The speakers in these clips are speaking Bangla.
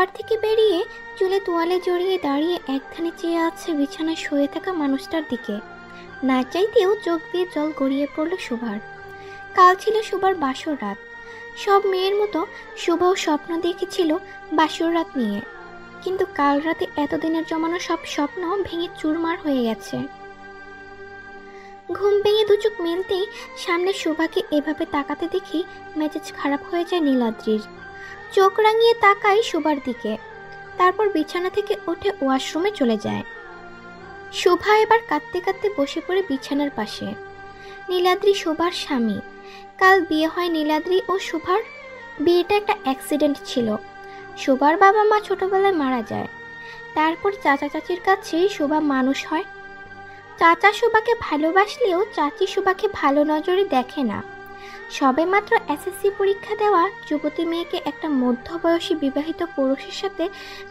শোবার থেকে বেরিয়ে চুলে তোয়ালে জড়িয়ে দাঁড়িয়ে একধানে চেয়ে আছে বিছানায় শুয়ে থাকা মানুষটার দিকে। না চাইতেও চোখ দিয়ে জল গড়িয়ে পড়ল শোভার। কাল ছিল শোভার বাসর রাত। সব মেয়ের মতো শোভাও স্বপ্ন দেখেছিল বাসর রাত নিয়ে, কিন্তু কাল রাতে এতদিনের জমানো সব স্বপ্ন ভেঙে চুরমার হয়ে গেছে। ঘুম ভেঙে দুচোখ মেলতেই সামনে শোভাকে এভাবে তাকাতে দেখি মেজাজ খারাপ হয়ে যায় নীলাদ্রির। চোখ রাঙিয়ে তাকায় শোভার দিকে, তারপর বিছানা থেকে উঠে ওয়াশরুমে চলে যায়। শোভা এবার কাঁদতে কাঁদতে বসে পড়ে বিছানার পাশে। নীলাদ্রি শোভার স্বামী। কাল বিয়ে হয় নীলাদ্রি ও শোভার। বিয়েটা একটা অ্যাক্সিডেন্ট ছিল। শোভার বাবা মা ছোটবেলায় মারা যায়। তারপর চাচা চাচির কাছেই শোভা মানুষ হয়। চাচা শোভাকে ভালোবাসলেও চাচি শোভাকে ভালো নজরে দেখে না। সবে মাত্র এসএসসি পরীক্ষা দেওয়া যুবতী মেয়েকে একটা মধ্যবয়সী বিবাহিত পুরুষের সাথে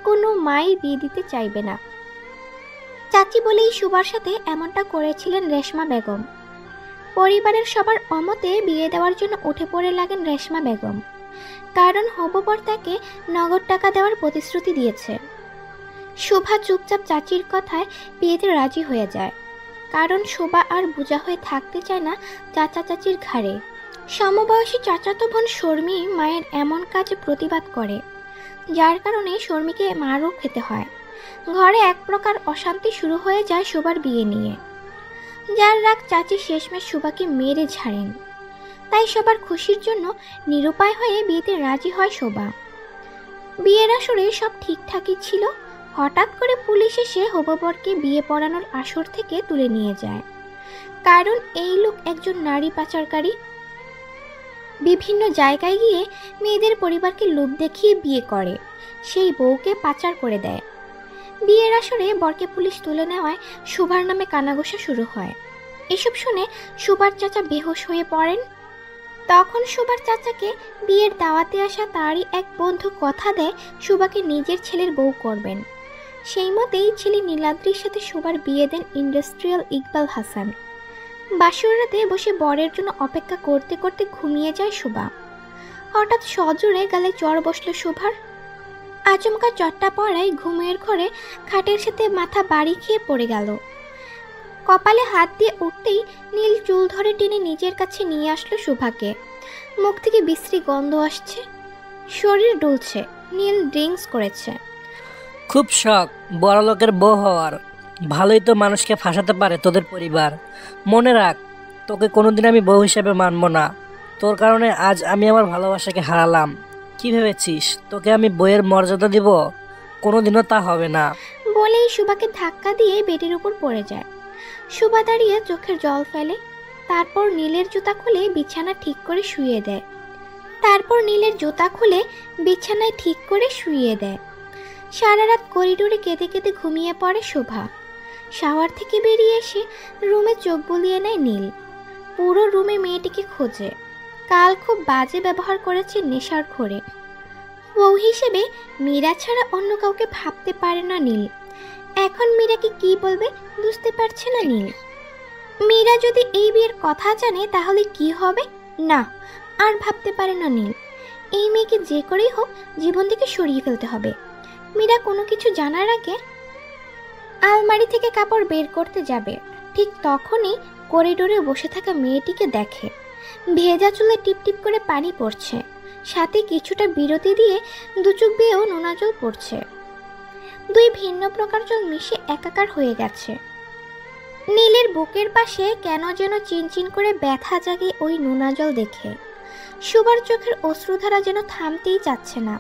কোনো মাই বিয়ে দিতে চাইবে না। চাচি বলেই শোভার সাথে এমনটা করেছিলেন রেশমা বেগম। পরিবারের সবার অমতে বিয়ে দেওয়ার জন্য উঠে পড়ে লাগেন রেশমা বেগম, কারণ হবু বর তাকে নগদ টাকা দেওয়ার প্রতিশ্রুতি দিয়েছে। শোভা চুপচাপ চাচির কথায় বিয়েতে রাজি হয়ে যায়, কারণ শোভা আর বোঝা হয়ে থাকতে চায় না চাচা চাচির ঘাড়ে। সমবয়সী চাচাতো বোন শর্মী মায়ের এমন কাজে প্রতিবাদ করে, যার কারণে শর্মীকে মারও খেতে হয়। ঘরে এক প্রকার অশান্তি শুরু হয়ে যায় শোভার বিয়ে নিয়ে, যার রাগ চাচি শেষমেশ শোভাকে মেরে ঝাড়েন। তাই সবার খুশির জন্য নিরুপায় হয়ে বিয়েতে রাজি হয় শোভা। বিয়ের আসরে সব ঠিকঠাকই ছিল। হঠাৎ করে পুলিশ এসে হবু বরকে বিয়ে পড়ানোর আসর থেকে তুলে নিয়ে যায়, কারণ এই লোক একজন নারী পাচারকারী। বিভিন্ন জায়গায় গিয়ে মেয়েদের পরিবারকে লোভ দেখিয়ে বিয়ে করে, সেই বউকে পাচার করে দেয়। বিয়ের আসরে বরকে পুলিশ তুলে নেওয়ায় শোভার নামে কানাঘোষা শুরু হয়। এসব শুনে শোভার চাচা বেহুশ হয়ে পড়েন। তখন শোভার চাচাকে বিয়ের দাওয়াতে আসা তারই এক বন্ধু কথা দেয় শোভাকে নিজের ছেলের বউ করবেন। সেই মতেই ছেলে নীলাদ্রির সাথে শোভার বিয়ে দেন ইন্ডাস্ট্রিয়াল ইকবাল হাসান। বাসর রাতে বসে বরের জন্য অপেক্ষা করতে করতে ঘুমিয়ে যায় শোভা। হঠাৎ সজোরে গালে জ্বর বসল শোভার। আচমকা চটটা পড়ায় ঘুমের ঘরে খাটের সাথে মাথা বাড়ি খেয়ে পড়ে গেল। কপালে হাত দিয়ে উঠতেই নীল চুল ধরে টেনে নিজের কাছে নিয়ে আসলো শোভাকে। মুখ থেকে বিশ্রী গন্ধ আসছে, শরীর ডুলছে। নীল ড্রিঙ্কস করেছে। খুব শখ বড়লোকের বউ হওয়ার। ভালোই তো মানুষকে ফাঁসাতে পারে তোদের পরিবার। মনে রাখ, তোকে কোনোদিন আমি বউ হিসেবে মানব না। তোর কারণে আজ আমি আমার ভালোবাসাকে হারালাম। কি ভেবেছিস তোকে আমি বইয়ের মর্যাদা দিব? কোনোদিনও তা হবে না। বলেই শোভাকে ধাক্কা দিয়ে বেডের উপর পড়ে যায়। শোভা দাঁড়িয়ে চোখের জল ফেলে। তারপর নীলের জুতা খুলে বিছানায় ঠিক করে শুইয়ে দেয়। সারা রাত করিডোরে কেঁদে কেঁদে ঘুমিয়ে পড়ে শোভা। শাওয়ার থেকে বেরিয়ে এসে রুমে চোখ বুলিয়ে নেয় নীল। পুরো রুমে মেয়েটিকে খোঁজে। কাল খুব বাজে ব্যবহার করেছে নেশার ঘোরে। বউ হিসেবে মীরা ছাড়া অন্য কাউকে ভাবতে পারে না নীল। এখন মীরাকে কি বলবে বুঝতে পারছে না নীল। মীরা যদি এই বিয়ের কথা জানে তাহলে কি হবে? না, আর ভাবতে পারে না নীল। এই মেয়েকে যে করেই হোক জীবন থেকে সরিয়ে ফেলতে হবে। মীরা কোনো কিছু জানার আগে আলমারি থেকে কাপড় বের করতে যাবে, ঠিক তখনই করিডোরে বসে থাকা মেয়েটিকে দেখে। ভেজা চুলে টিপটিপ করে পানি পড়ছে, সাথে কিছুটা বিরতি দিয়ে দু চোখ বেয়েও নোনা জল পড়ছে। দুই ভিন্ন প্রকার জল মিশে একাকার হয়ে গেছে। নীলের বুকের পাশে কেন যেন চিনচিন করে ব্যথা জাগে ওই নোনা জল দেখে। শোভার চোখের অশ্রুধারা যেন থামতেই চাচ্ছে না।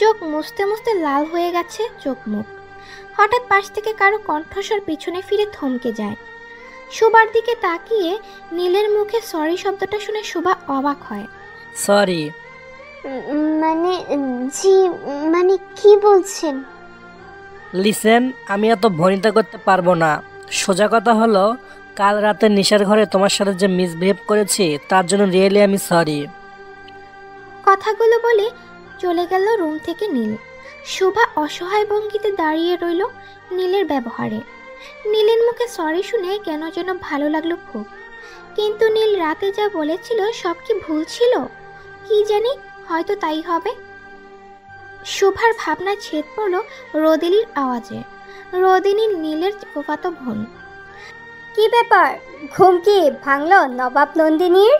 চোখ মুছতে মুছতে লাল হয়ে গেছে চোখ মুখ। হঠাৎ পাশ থেকে কারো কণ্ঠস্বর পিছনে ফিরে থমকে যায়। শোভার দিকে তাকিয়ে নীলের মুখে সরি শব্দটা শুনে শোভা অবাক হয়। সরি মানে জি, মানে কি বলছেন? লিসেন, আমি এত ভনিতা করতে পারবো না। সোজা কথা হলো, কাল রাতে নিশার ঘরে তোমার সাথে যে মিসবিহেভ করেছি তার জন্য রিয়েলি আমি সরি। কথাগুলো বলে চলে গেল রুম থেকে নীল। শোভা অসহায় ভঙ্গিতে দাঁড়িয়ে রইল নীলের ব্যবহারে। নীলের মুখে সরি শুনে কেন যেন ভালো লাগলো খুব। কিন্তু নীল রাতে যা বলেছিল সব কি ভুল ছিল? কি জানি, হয়তো তাই হবে। শোভার ভাবনায় ছেদ পড়ল রোদেলির আওয়াজে। রোদিনী নীলের ফুফাতো বোন। কি ব্যাপার, ঘুম কি ভাঙলো নবাব নন্দিনীর?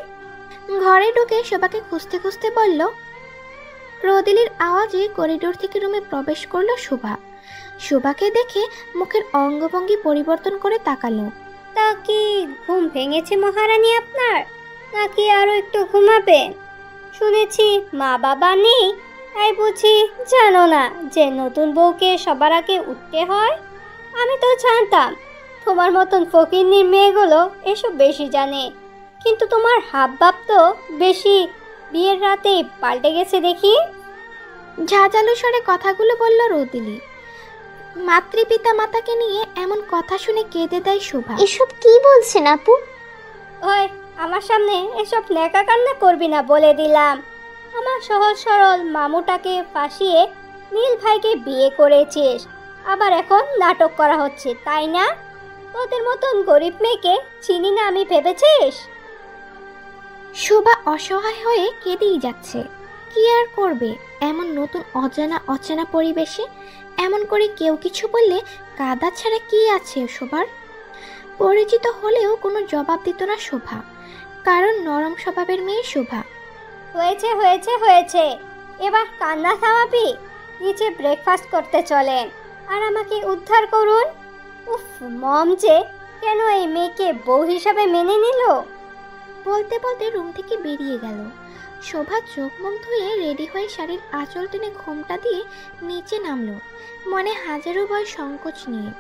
ঘরে ঢুকে শোভাকে খুঁজতে খুঁজতে বলল। রোদেলির আওয়াজে করিডোর থেকে রুমে প্রবেশ করলো শোভা। শোভাকে দেখে মুখের অঙ্গভঙ্গি পরিবর্তন করে তাকালো। তা কি ঘুম ভেঙেছে মহারানী আপনার, নাকি আরো একটু ঘুমাবেন? শুনেছি মা বাবা নেই, তাই বুঝি জানো না যে নতুন বউকে সবার আগে উঠতে হয়? আমি তো জানতাম তোমার মতন ফকিন্নির মেয়েগুলো এসব বেশি জানে, কিন্তু তোমার হাবভাব তো বেশি বিয়ের রাতেই পাল্টে গেছে দেখি। ঝাঁঝালো স্বরে কথাগুলো বলল রোদেলি। মাতৃপিতা মাতাকে নিয়ে এমন কথা শুনে কেঁদে দেয় শোভা। এসব কি বলছেন আপু? ওই আমার সামনে এসব নেকা কান্না করবি না বলে দিলাম। আমার সহজ সরল মামুটাকে ফাঁসিয়ে নীল ভাইকে বিয়ে করেছিস, আবার এখন নাটক করা হচ্ছে তাই না? তোদের মতন গরিব মেয়েকে চিনি না আমি ভেবেছিস? শোভা অসহায় হয়ে কেঁদেই যাচ্ছে। কি আর করবে এমন নতুন অজানা অচেনা পরিবেশে? এমন করে কেউ কিছু বললে কাদা ছাড়া কি আছে শোভার? পরিচিত হলেও কোনো জবাব দিত না শোভা, কারণ নরম স্বভাবের মেয়ে শোভা। হয়েছে হয়েছে হয়েছে, এবার কান্না থামাবি? নিচে ব্রেকফাস্ট করতে চলেন আর আমাকে উদ্ধার করুন। উফ, মম যে কেন এই মেয়েকে বউ হিসাবে মেনে নিল? বলতে বলতে রুম থেকে বেরিয়ে গেল। শোভা চোখ মুখ ধুয়ে রেডি হয়ে শাড়ির আঁচল টেনে ঘোমটা দিয়ে নিচে নামলো, মনে হাজারো ভয় সংকোচ নিয়ে।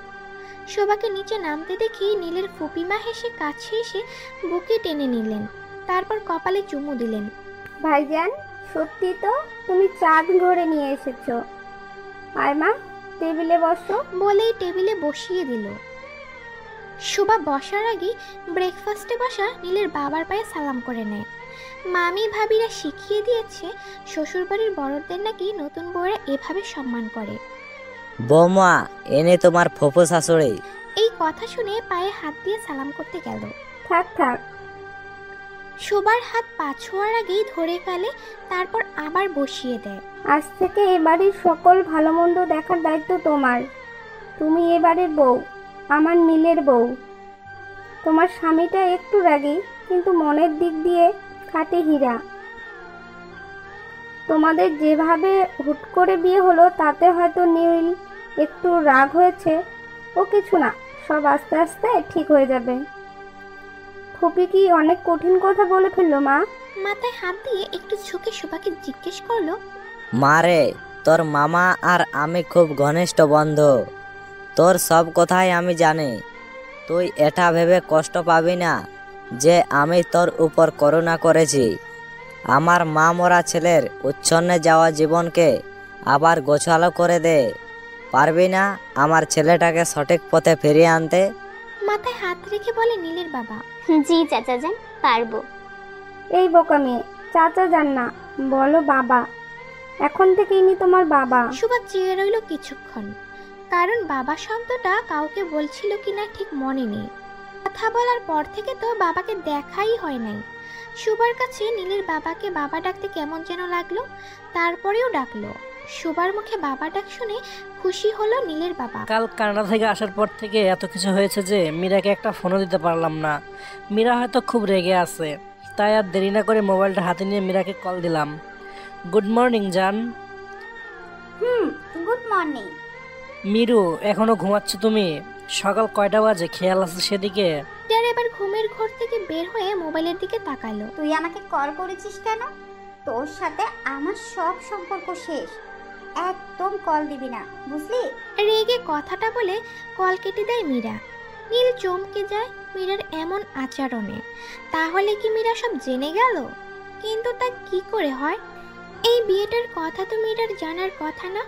শোভাকে নিচে নামতে দেখি নীলের ফুপিমা হেসে কাছে এসে বুকে টেনে নিলেন, তারপর কপালে চুমু দিলেন। ভাইজান, সত্যি তো তুমি চাঁদ ঘরে নিয়ে এসেছো। আয় মা, টেবিলে বসো। বলেই টেবিলে বসিয়ে দিল। শোভা বসার আগে ব্রেকফাস্টে বসা নীলের বাবার পায়ে সালাম করে নেয়। মামি ভাবিরা শিখিয়ে দিয়েছে শ্বশুরবাড়ির বড়দের নাকি নতুন বউয়েরা এভাবে সম্মান করে। বৌমা, এনে তোমার ফুফু শাশুড়ি। এই কথা শুনে পায়ে হাত দিয়ে সালাম করতে গেল। থাক থাক। শোবার হাত পা ছোঁয়ার আগেই ধরে ফেলে, তারপর আবার বসিয়ে দেয়। আজ থেকে এ বাড়ির সকল ভালো মন্দ দেখার দায়িত্ব তোমার। তুমি এবারের বউ, আমার নীলের বউ। তোমার স্বামীটা একটু রাগী, কিন্তু মনের দিক দিয়ে খাঁটি হীরা। তোমাদের যেভাবে হুট করে বিয়ে হলো তাতে হয়তো নীল একটু রাগ হয়েছে। ও কিছু না, সব আস্তে আস্তে ঠিক হয়ে যাবে। ফুপি কি অনেক কঠিন কথা বলে ফেললো মা? মাথায় হাত দিয়ে একটু ঝুঁকে শোভাকে জিজ্ঞেস করলো। মারে, তোর মামা আর আমি খুব ঘনিষ্ঠ বন্ধু। তোর সব কথাই আমি জানি। তুই এটা ভেবে কষ্ট পাবি না যে আমি তোর উপর করুণা করেছি। আমার মা মরা ছেলের উচ্ছন্নে যাওয়া জীবনকে আবার গোছালো করে দে। পারবি না আমার ছেলেটাকে সঠিক পথে ফিরিয়ে আনতে? মাথায় হাত রেখে বলে নীলের বাবা। জি চাচা যান, পারবো। এই বোকা মেয়ে, চাচা যান না, বলো বাবা। এখন থেকে ইনি তোমার বাবা। শোভা চেয়ে রইল কিছুক্ষণ, কারণ বাবা শব্দটা কাউকে বলছিল কিনা ঠিক মনে নেই। কথা বলার পর থেকে তো বাবাকে দেখাই হয় নাই। শোভার কাছে নীলের বাবাকে বাবা ডাকতে কেমন যেন লাগলো, তারপরেও ডাকলো। শোভার মুখে বাবা ডাক শুনে খুশি হলো নীলের বাবা। কাল কানাডা থেকে আসার পর থেকে এত কিছু হয়েছে যে মীরাকে একটা ফোনও দিতে পারলাম না। মীরা হয়তো খুব রেগে আছে, তাই আর দেরি না করে মোবাইলটা হাতে নিয়ে মীরাকে কল দিলাম। গুড মর্নিং জান। Good morning. মিরু, এখনো ঘুমাচ্ছ তুমি? সকাল কয়টা বাজে, খেয়াল আছে সেদিকে? আর এবার ঘুমের ঘর থেকে বের হয়ে মোবাইলের দিকে তাকালো। তুই আমাকে কল করেছিস কেন? তোর সাথে আমার সব সম্পর্ক শেষ, একদম কল দিবি না, বুঝলি? রেগে কথাটা বলে কল কেটে দেয় মীরা। নীল চমকে যায় মীরার এমন আচরণে। তাহলে কি মীরা সব জেনে গেল? কিন্তু তা কি করে হয়? এই বিয়েটার কথা তো মীরার জানার কথা না।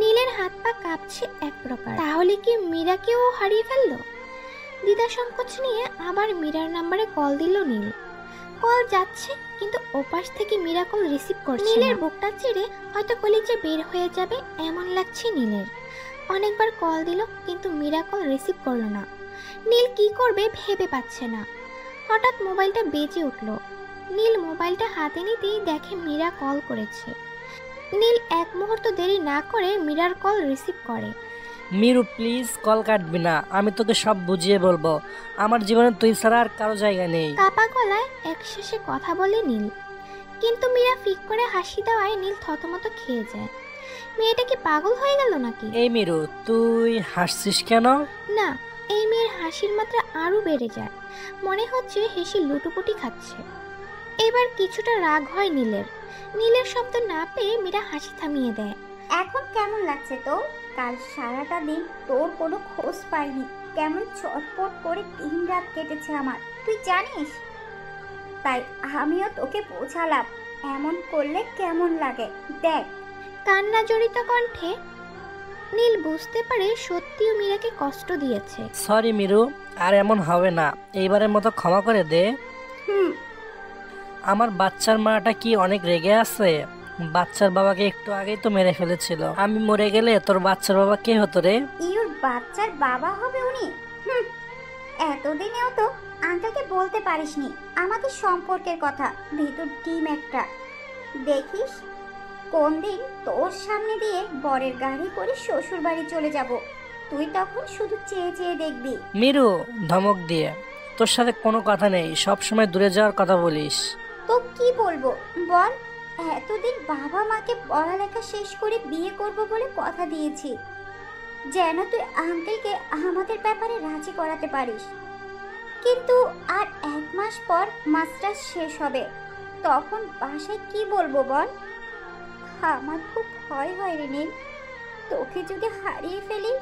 নীলের হাত পা কাঁপছে এক প্রকার। তাহলে কি মীরাকেও হারিয়ে ফেললো? দ্বিধা সংকোচ নিয়ে আবার মীরার নাম্বারে কল দিল নীল। কল যাচ্ছে, কিন্তু ওপাশ থেকে মীরা কল রিসিভ করছে। নীলের বুকটা চিরে হয়তো কলিজে বের হয়ে যাবে এমন লাগছে নীলের। অনেকবার কল দিল, কিন্তু মীরা কল রিসিভ করলো না। নীল কি করবে ভেবে পাচ্ছে না। হঠাৎ মোবাইলটা বেজে উঠল। নীল মোবাইলটা হাতে নিতেই দেখে মীরা কল করেছে। নীল এক মুহূর্ত দেরি না করে মীরার কল রিসিভ করে। মিরু প্লিজ কল কাটবি না, আমি তোকে সব বুঝিয়ে বলবো। আমার জীবনে তুই ছাড়া আর কারো জায়গা নেই। কাপা গলায় একশেষে কথা বলে নীল, কিন্তু মীরা ফিক করে হাসি দেওয়ায় নীল থতমত খেয়ে যায়। মেয়েটা কি পাগল হয়ে গেল নাকি? এই মিরু, তুই হাসছিস কেন? না, এই মেয়ের হাসির মাত্রা আরো বেড়ে যায়, মনে হচ্ছে হেসে লুটোপুটি খাচ্ছে। এবার কিছুটা রাগ হয় নীলের। নীলের শব্দ না পেয়ে মীরা হাসি থামিয়ে দেয়। এখন কেমন লাগছে তো? কাল সারাটা দিন তোর কোনো খোঁজ পাইনি, কেমন চটপট করে 3 রাত কেটেছে আমার, তুই জানিস? তাই আমিও তোকে বোঝালাম এমন করলে কেমন লাগে দেখ। কান্না জড়িত কণ্ঠে নীল বুঝতে পারে সত্যিও মীরাকে কষ্ট দিয়েছে। সরি মিরু, আর এমন হবে না, এইবারের মতো ক্ষমা করে দে। হুম। আমার বাচ্চার মাটা কি অনেক রেগে আছে? বাচ্চার বাবাকে একটু আগেই তো মেরে ফেলেছিল। আমি মরে গেলে তোর বাচ্চার বাবা কে হতো রে? ইউর বাচ্চার বাবা হবে উনি? হুম, এতদিনেও তো আঙ্কেলকে বলতে পারিসনি আমাদের সম্পর্কের কথা। ভিতর টিম একটা, দেখিস কোন দিন তোর সামনে দিয়ে বরের গাড়ি করে শ্বশুর বাড়ি চলে যাব, তুই তখন শুধু চেয়ে চেয়ে দেখবি। মিরু ধমক দিয়ে, তোর সাথে কোনো কথা নেই, সব সময় দূরে যাওয়ার কথা বলিস। তো কি বলবো বল? এতদিন বাবা মাকে পড়ালেখা শেষ করে বিয়ে করব বলে কথা দিয়েছি, যেন তুই আঙ্কেলকে আমাদের ব্যাপারে রাজি করাতে পারিস। কিন্তু আর 1 মাস পর মাস্টার্স শেষ হবে, তখন বাসায় কি বলবো বল? আমার খুব ভয় হয় রে নীল, তোকে যদি হারিয়ে ফেলি।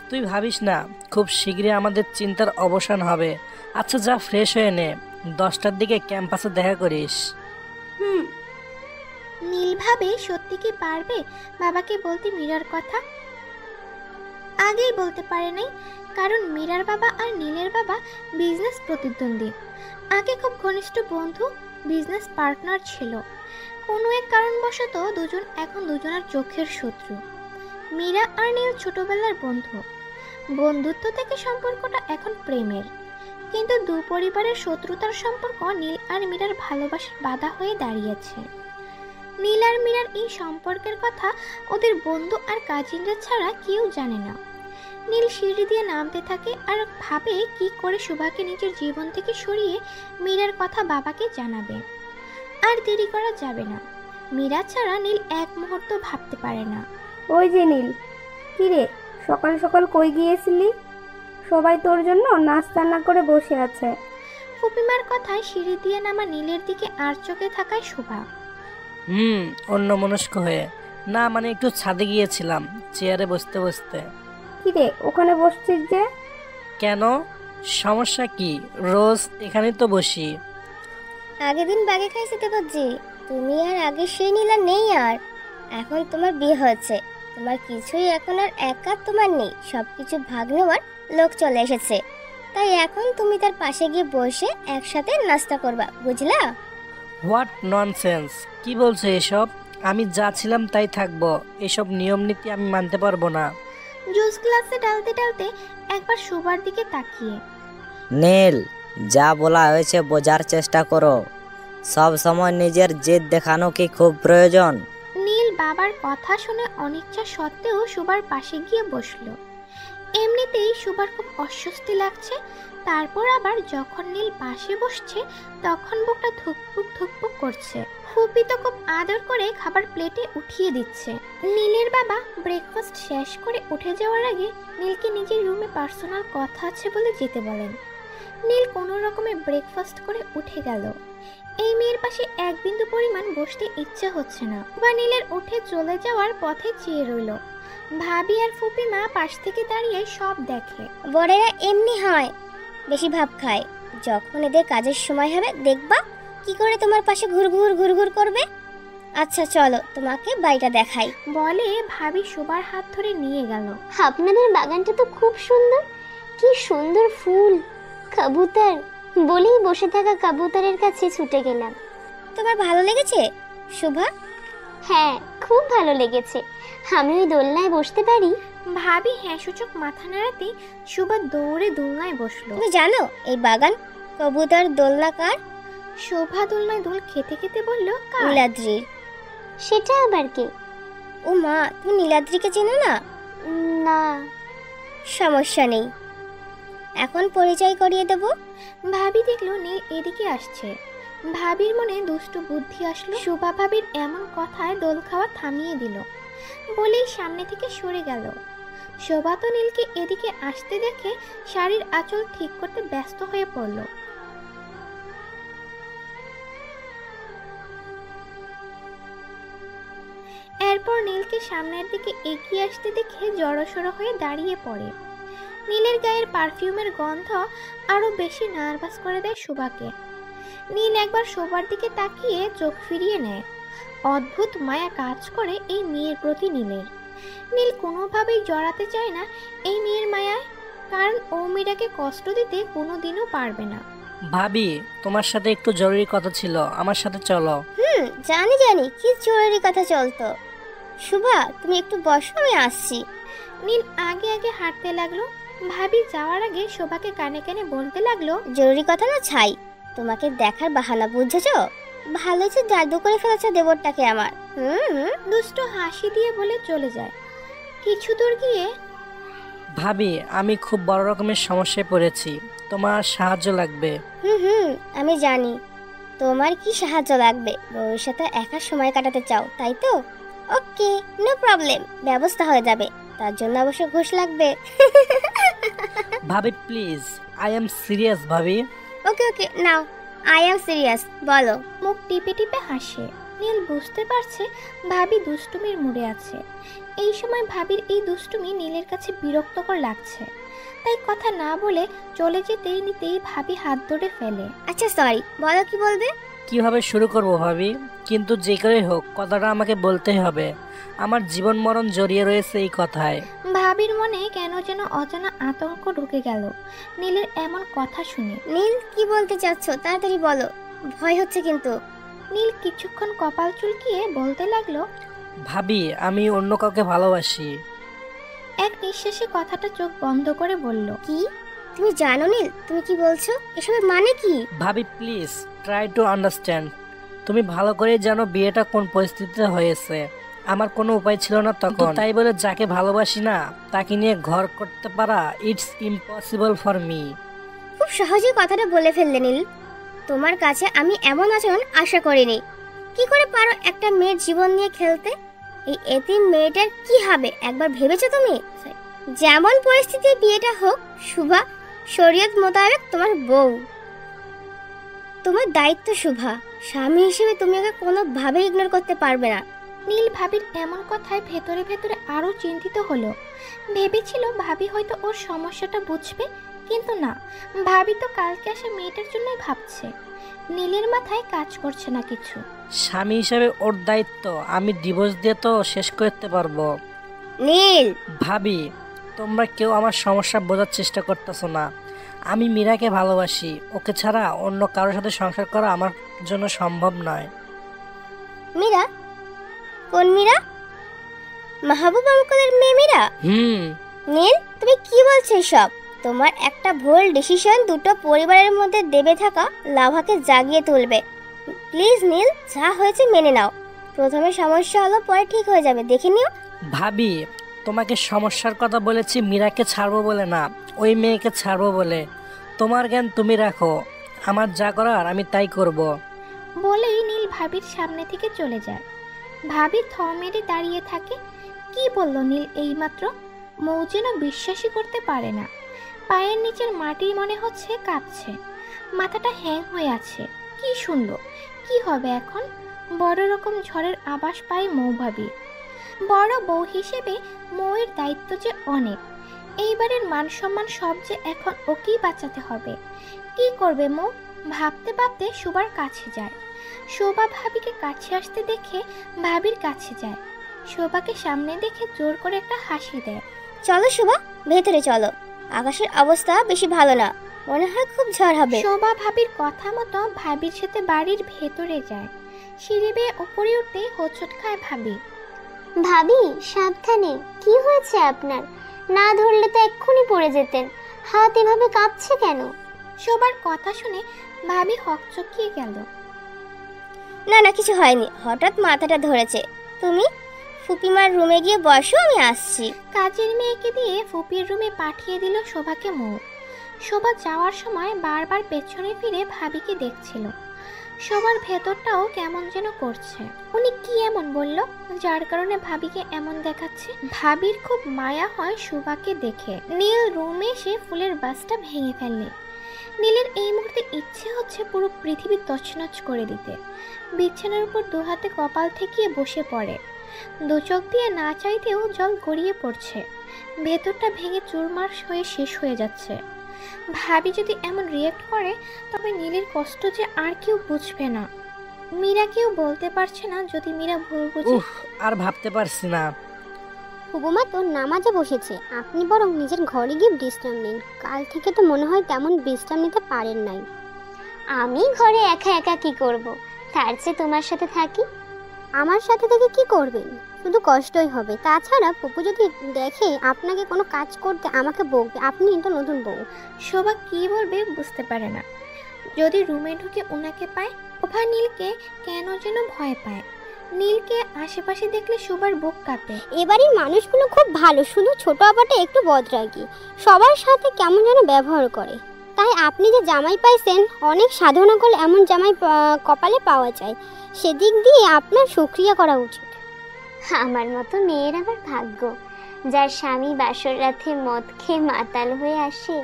তুই ভাবিস না, খুব শীঘ্রই আমাদের চিন্তার অবসান হবে। আচ্ছা যা, ফ্রেশ হয়ে নে, 10টার দিকে ক্যাম্পাসে দেখা করিস। হুম। নীল ভাবে সত্যি কি পারবে বাবাকে বলতে মীরার কথা? আগেই বলতে পারে নাই, কারণ মীরার বাবা আর নীলের বাবা বিজনেস প্রতিদ্বন্দ্বী। আগে খুব ঘনিষ্ঠ বন্ধু, বিজনেস পার্টনার ছিল। কোনো এক কারণবশত দুজন এখন দুজনের চোখের শত্রু। মীরা আর নীল ছোটবেলার বন্ধু, বন্ধুত্ব থেকে সম্পর্কটা এখন প্রেমের। কিন্তু দু পরিবারের শত্রুতার সম্পর্ক নীল আর মীরার ভালোবাসার বাধা হয়ে দাঁড়িয়েছে। নীল আর মীরার এই সম্পর্কের কথা ওদের বন্ধু আর কাজিনরা ছাড়া কেউ জানে না। নীল সিঁড়ি দিয়ে নামতে থাকে আর ভাবে কি করে শুভাকে নিজের জীবন থেকে সরিয়ে মীরার কথা বাবাকে জানাবে। আর দেরি করা যাবে না, মীরা ছাড়া নীল এক মুহূর্ত ভাবতে পারে না। ওই যে নীল, কিরে সকাল সকাল কই গিয়েছিলি? সবাই তোর জন্য নাস্তা রান্না করে বসে আছে। ফুপিমার কথায় সিঁড়ি দিয়ে নামা নীলের দিকে আর চোখে থাকায় শোভা। অন্যমনস্ক হয়ে না, মানে একটু ছাদে গিয়েছিলাম, চেয়ারে বসতে বসতে। কিরে ওখানে বসছিস যে? কেন, সমস্যা কি? রোজ এখানেই তো বসি। আগের দিন বাগে খাইছে দেবজি, তুমি আর আগে সেই নীলা নেই। আর এখন তোমার বিয়ে হয়েছে, তোমার কিছুই এখন আর একা তোমার নেই, সবকিছু ভাগ নেওয়ার লোক চলে এসেছে। তাই এখন তুমি তার পাশে গিয়ে বসে একসাথে নাস্তা করবা, বুঝলা? হোয়াট ননসেন্স, কি বলছো এসব? আমি যা ছিলাম তাই থাকবো, এসব নিয়ম নীতি আমি মানতে পারবো না। জুস গ্লাসে ডালতে ডালতে একবার শোভার দিকে তাকিয়ে, নীল, যা বলা হয়েছে বোঝার চেষ্টা করো। সব সময় নিজের জেদ দেখানো কি খুব প্রয়োজন? নীল বাবার কথা শুনে অনিচ্ছা সত্ত্বেও শোভার পাশে গিয়ে বসলো। এমনিতেই শোভার খুব অস্বস্তি লাগছে, তারপর আবার যখন নীল পাশে বসছে তখন বুকটা ধুকপুক ধুকপুক করছে। ফুপি তো খুব আদর করে খাবার প্লেটে উঠিয়ে দিচ্ছে। নীলের বাবা ব্রেকফাস্ট শেষ করে উঠে যাওয়ার আগে নীলকে নিজের রুমে পার্সোনাল কথা আছে বলে যেতে বলেন। নীল কোনো রকমে ব্রেকফাস্ট করে উঠে গেল। এই মেয়ের পাশে এক বিন্দু পরিমাণ বসতে ইচ্ছে হচ্ছে না। বা নীলের উঠে চলে যাওয়ার পথে চেয়ে রইল। ভাবি আর ফুপি মা পাশ থেকে দাঁড়িয়ে সব দেখে। বড়েরা এমনি হয়, বেশি ভাব খায়। যখন এদের কাজের সময় হবে দেখবা কি করে তোমার পাশে ঘুরঘুর ঘুরঘুর করবে। আচ্ছা চলো তোমাকে বাড়িটা দেখাই, বলে ভাবি শোভার হাত ধরে নিয়ে গেল। আপনাদের বাগানটা তো খুব সুন্দর, কি সুন্দর ফুল, কবুতর। বলেই বসে থাকা কবুতরের কাছে ছুটে গেলাম। তোমার ভালো লেগেছে শোভা? হ্যাঁ, খুব ভালো লেগেছে। আমি ওই দোলনায় বসতে পারি? ভাবি হ্যাঁ সূচক মাথা নাড়াতে শোভা দৌড়ে দোলনায় বসলো। তুমি জানো এই বাগান কবুতর দোলনা কার? শোভা দোলনায় দোল খেতে খেতে বলল, নীলাদ্রির। সেটা আবার কে? ও মা, তুমি নীলাদ্রিকে চেনো না? না। সমস্যা নেই, এখন পরিচয় করিয়ে দেব। ভাবি দেখলো নীল এদিকে আসছে। ভাবির মনে দুষ্টু বুদ্ধি আসলো। শোভা ভাবির এমন কথায় দোল খাওয়া থামিয়ে দিল, বলেই সামনে থেকে সরে গেল। শোভা তো নীলকে এদিকে আসতে দেখে শাড়ির আঁচল ঠিক করতে ব্যস্ত হয়ে পড়ল। এরপর নীলকে সামনের দিকে এগিয়ে আসতে দেখে জড়সড় হয়ে দাঁড়িয়ে পড়ে। নীলের গায়ের পারফিউমের গন্ধ আরো বেশি নার্ভাস করে দেয় শোভাকে। নীল একবার শোভার দিকে তাকিয়ে চোখ ফিরিয়ে নেয়। অদ্ভুত মায়া কাজ করে এই মেয়ের প্রতি নীলের। নীল কোনোভাবেই জড়াতে চায় না এই মেয়ের মায়ায়, কারণ ও মেয়েটাকে কষ্ট দিতে কোনোদিনও পারবে না। ভাবি, তোমার সাথে একটু জরুরি কথা ছিল, আমার সাথে চলো। জানি জানি, কি জরুরি কথা চলতো। শুভা, তুমি একটু বসো, আমি আসছি। নীল আগে আগে হাঁটতে লাগলো। ভাবি যাওয়ার আগে শোভাকে কানে কানে বলতে লাগলো, জরুরি কথা না ছাই, তোমাকে দেখার বাহানা, বুঝেছো? ভালো যে জাদু করে ফেলেছো দেবরটাকে আমার। দুষ্ট হাসি দিয়ে বলে চলে যায়। কিছু দূর গিয়ে, ভাবি, আমি খুব বড় রকমের সমস্যায় পড়েছি, তোমার সাহায্য লাগবে। আমি জানি তোমার কি সাহায্য লাগবে। বউয়ের সাথে একা সময় কাটাতে চাও, তাই তো? ওকে, নো প্রবলেম, ব্যবস্থা হয়ে যাবে। তার জন্য অবশ্য ঘুষ লাগবে। ভাবি প্লিজ, আই এম সিরিয়াস ভাবি। ওকে ওকে, নাও, আই এম সিরিয়াস, বলো। মুখ টিপে টিপে হাসে। নীল বুঝতে পারছে ভাবি দুষ্টুমির মুডে আছে। এই সময় ভাবির এই দুষ্টুমি নীলের কাছে বিরক্তকর লাগছে, তাই কথা না বলে চলে যেতেই নিতেই ভাবি হাত ধরে ফেলে। আচ্ছা সরি, বলো কি বলবে। কিভাবে শুরু করব ভাবি? কিন্তু যে করেই হোক কথাটা আমাকে বলতেই হবে। আমার জীবন মরণ জড়িয়ে রয়েছে এই কথায়। ভাবির মনে কেন যেন অজানা আতঙ্ক ঢুকে গেল নীলের এমন কথা শুনে। নীল, কি বলতে চাচ্ছ? তাড়াতাড়ি বলো, ভয় হচ্ছে কিন্তু। নীল কিছুক্ষণ কপাল চুলকিয়ে বলতে লাগলো, ভাবি, আমি অন্য কাউকে ভালোবাসি। এক নিঃশ্বাসে কথাটা চোখ বন্ধ করে বলল, কি? তুমি জানো নীল, তুমি কি বলছো? এসবের মানে কি? ভাবি প্লিজ ট্রাই টু আন্ডারস্ট্যান্ড। তুমি ভালো করে জানো বিয়েটা কোন পরিস্থিতিতে হয়েছে। আমার কোনো উপায় ছিল না তখন, তাই বলে যাকে ভালোবাসি না তাকে নিয়ে ঘর করতে পারা ইটস ইম্পসিবল ফর মি। খুব সহজেই কথাটা বলে ফেললে নীল। তোমার কাছে আমি এমন আচরণ আশা করিনি। কি করে পারো একটা মেয়ের জীবন নিয়ে খেলতে? এই এতিম মেয়েটার কি হবে একবার ভেবেছো তুমি? যেমন পরিস্থিতি বিয়েটা হোক, শুভা শরীয়ত মোতাবেক তোমার বউ, তোমার দায়িত্ব। শুভা, স্বামী হিসেবে তুমি ওকে কোনোভাবে ইগনোর করতে পারবে না। নীল ভাবির এমন কথায় ভেতরে ভেতরে আরো চিন্তিত হলো। ভেবেছিল ভাবি হয়তো ওর সমস্যাটা বুঝবে, কিন্তু না, ভাবি তো কালকে আসা মেয়েটার জন্যই ভাবছে। নীলের মাথায় কাজ করছে না কিছু। স্বামী হিসেবে ওর দায়িত্ব আমি ডিভোর্স দিয়ে তো শেষ করতে পারবো। নীল, ভাবি, তোমরা কেউ আমার সমস্যা বোঝার চেষ্টা করতেছো না। আমি মীরাকে ভালোবাসি, ওকে ছাড়া অন্য কারোর সাথে সংসার করা আমার জন্য সম্ভব নয়। মীরা? কোন মীরা? মাহবুব আঙ্কেলের মেয়ে মীরা? নীল, তুমি কি বলছো সব? তোমার একটা ভুল ডিসিশন দুটো পরিবারের মধ্যে দেবে থাকা লাভাকে জাগিয়ে তুলবে। প্লিজ নীল, যা হয়েছে মেনে নাও। প্রথমে সমস্যা হলো, পরে ঠিক হয়ে যাবে, দেখে নিও। ভাবি, তোমাকে সমস্যার কথা বলেছি মীরাকে ছাড়বো বলে না, ওই মেয়েকে ছাড়বো বলে। তোমার জ্ঞান তুমি রাখো, আমার যা করার আমি তাই করব। বলেই নীল ভাবির সামনে থেকে চলে যায়। ভাবি থ মেরে দাঁড়িয়ে থাকে। কি বলল নীল এইমাত্র? মৌ যেন বিশ্বাসই করতে পারে না। পায়ের নিচের মাটি মনে হচ্ছে কাঁপছে, মাথাটা হ্যাং হয়ে আছে। কি শুনলো? কি হবে এখন? বড় রকম ঝড়ের আভাস পায় মৌ ভাবি। বড় বউ হিসেবে মৌয়ের দায়িত্ব যে অনেক। এইবারের মান সম্মান সব যে এখন ওকেই বাঁচাতে হবে। কি করবে মৌ? ভাবতে ভাবতে শোবার কাছে যায়। শোভা ভাবিকে কাছে আসতে দেখে ভাবির কাছে যায়। শোভাকে সামনে দেখে জোর করে একটা হাসি দেয়। চলো শোভা, ভেতরে চলো। আকাশের অবস্থা বেশি ভালো না, মনে হয় খুব ঝড় হবে। শোভা ভাবির কথা মতো ভাবির সাথে বাড়ির ভেতরে যায়। সিঁড়ি বেয়ে উপরে উঠতেই হোঁচট খায় ভাবি। ভাবি সাবধানে, কি হয়েছে আপনার? না ধরলে তো এক্ষুনি পড়ে যেতেন। হাত এভাবে কাঁপছে কেন? শোবার কথা শুনে ভাবি হকচকিয়ে গেল। না না, কিছু হয়নি, হঠাৎ মাথাটা ধরেছে। তুমি ফুপিমার রুমে গিয়ে বসো, আমি আসছি। কাজের মেয়েকে দিয়ে ফুপির রুমে পাঠিয়ে দিল শোভাকে মৌ। শোভা যাওয়ার সময় বারবার পেছনে ফিরে ভাবিকে দেখছিল। শোভার ভেতরটাও কেমন যেন করছে। উনি কি এমন বলল যার কারণে ভাবিকে এমন দেখাচ্ছে? ভাবির খুব মায়া হয় শোভাকে দেখে। নীল রুমে এসে ফুলের বাসটা ভেঙে ফেললে। নীলের এই মুহূর্তে ইচ্ছে হচ্ছে পুরো পৃথিবী তছনছ করে দিতে। বিছানার উপর দু হাতে কপাল ঠেকিয়ে বসে পড়ে। দু চোখ দিয়ে না চাইতেও জল গড়িয়ে পড়ছে। ভেতরটা ভেঙে চুরমার হয়ে শেষ হয়ে যাচ্ছে। ভাবি যদি এমন রিয়েক্ট করে তবে নীলের কষ্ট যে আর কেউ বুঝবে না। মীরা কেউ বলতে পারছে না যদি মীরা ভুল বুঝে। আর ভাবতে পারছি না। ফুবুমা তো নামাজে বসেছে, আপনি বরং নিজের ঘরে গিয়ে বিশ্রাম নিন। কাল থেকে তো মনে হয় তেমন বিশ্রাম নিতে পারেন নাই। আমি ঘরে একা একা কি করব, তার চেয়ে তোমার সাথে থাকি। আমার সাথে থেকে কি করবেন? শুধু কষ্টই হবে। তাছাড়া পুপু যদি দেখে আপনাকে কোনো কাজ করতে আমাকে বকবে। আপনি তো নতুন বউ। শোভা কি বলবে বুঝতে পারে না। যদি রুমে ঢুকে ওনাকে পায়, ওভা নীলকে কেন যেন ভয় পায়। নীলকে আশেপাশে দেখলে শোভার বুক কাঁপে। এবারের মানুষগুলো খুব ভালো, শুধু ছোট আপাটা একটু বদরাগী, সবার সাথে কেমন যেন ব্যবহার করে। তাই আপনি যে জামাই পাইছেন, অনেক সাধনা করলে এমন জামাই কপালে পাওয়া যায়। সেদিক দিয়ে আপনার শুকরিয়া করা উচিত। আমার মতো মেয়ের আবার ভাগ্য, যার স্বামী বাসর রাতে মদ খেয়ে মাতাল হয়ে আসে।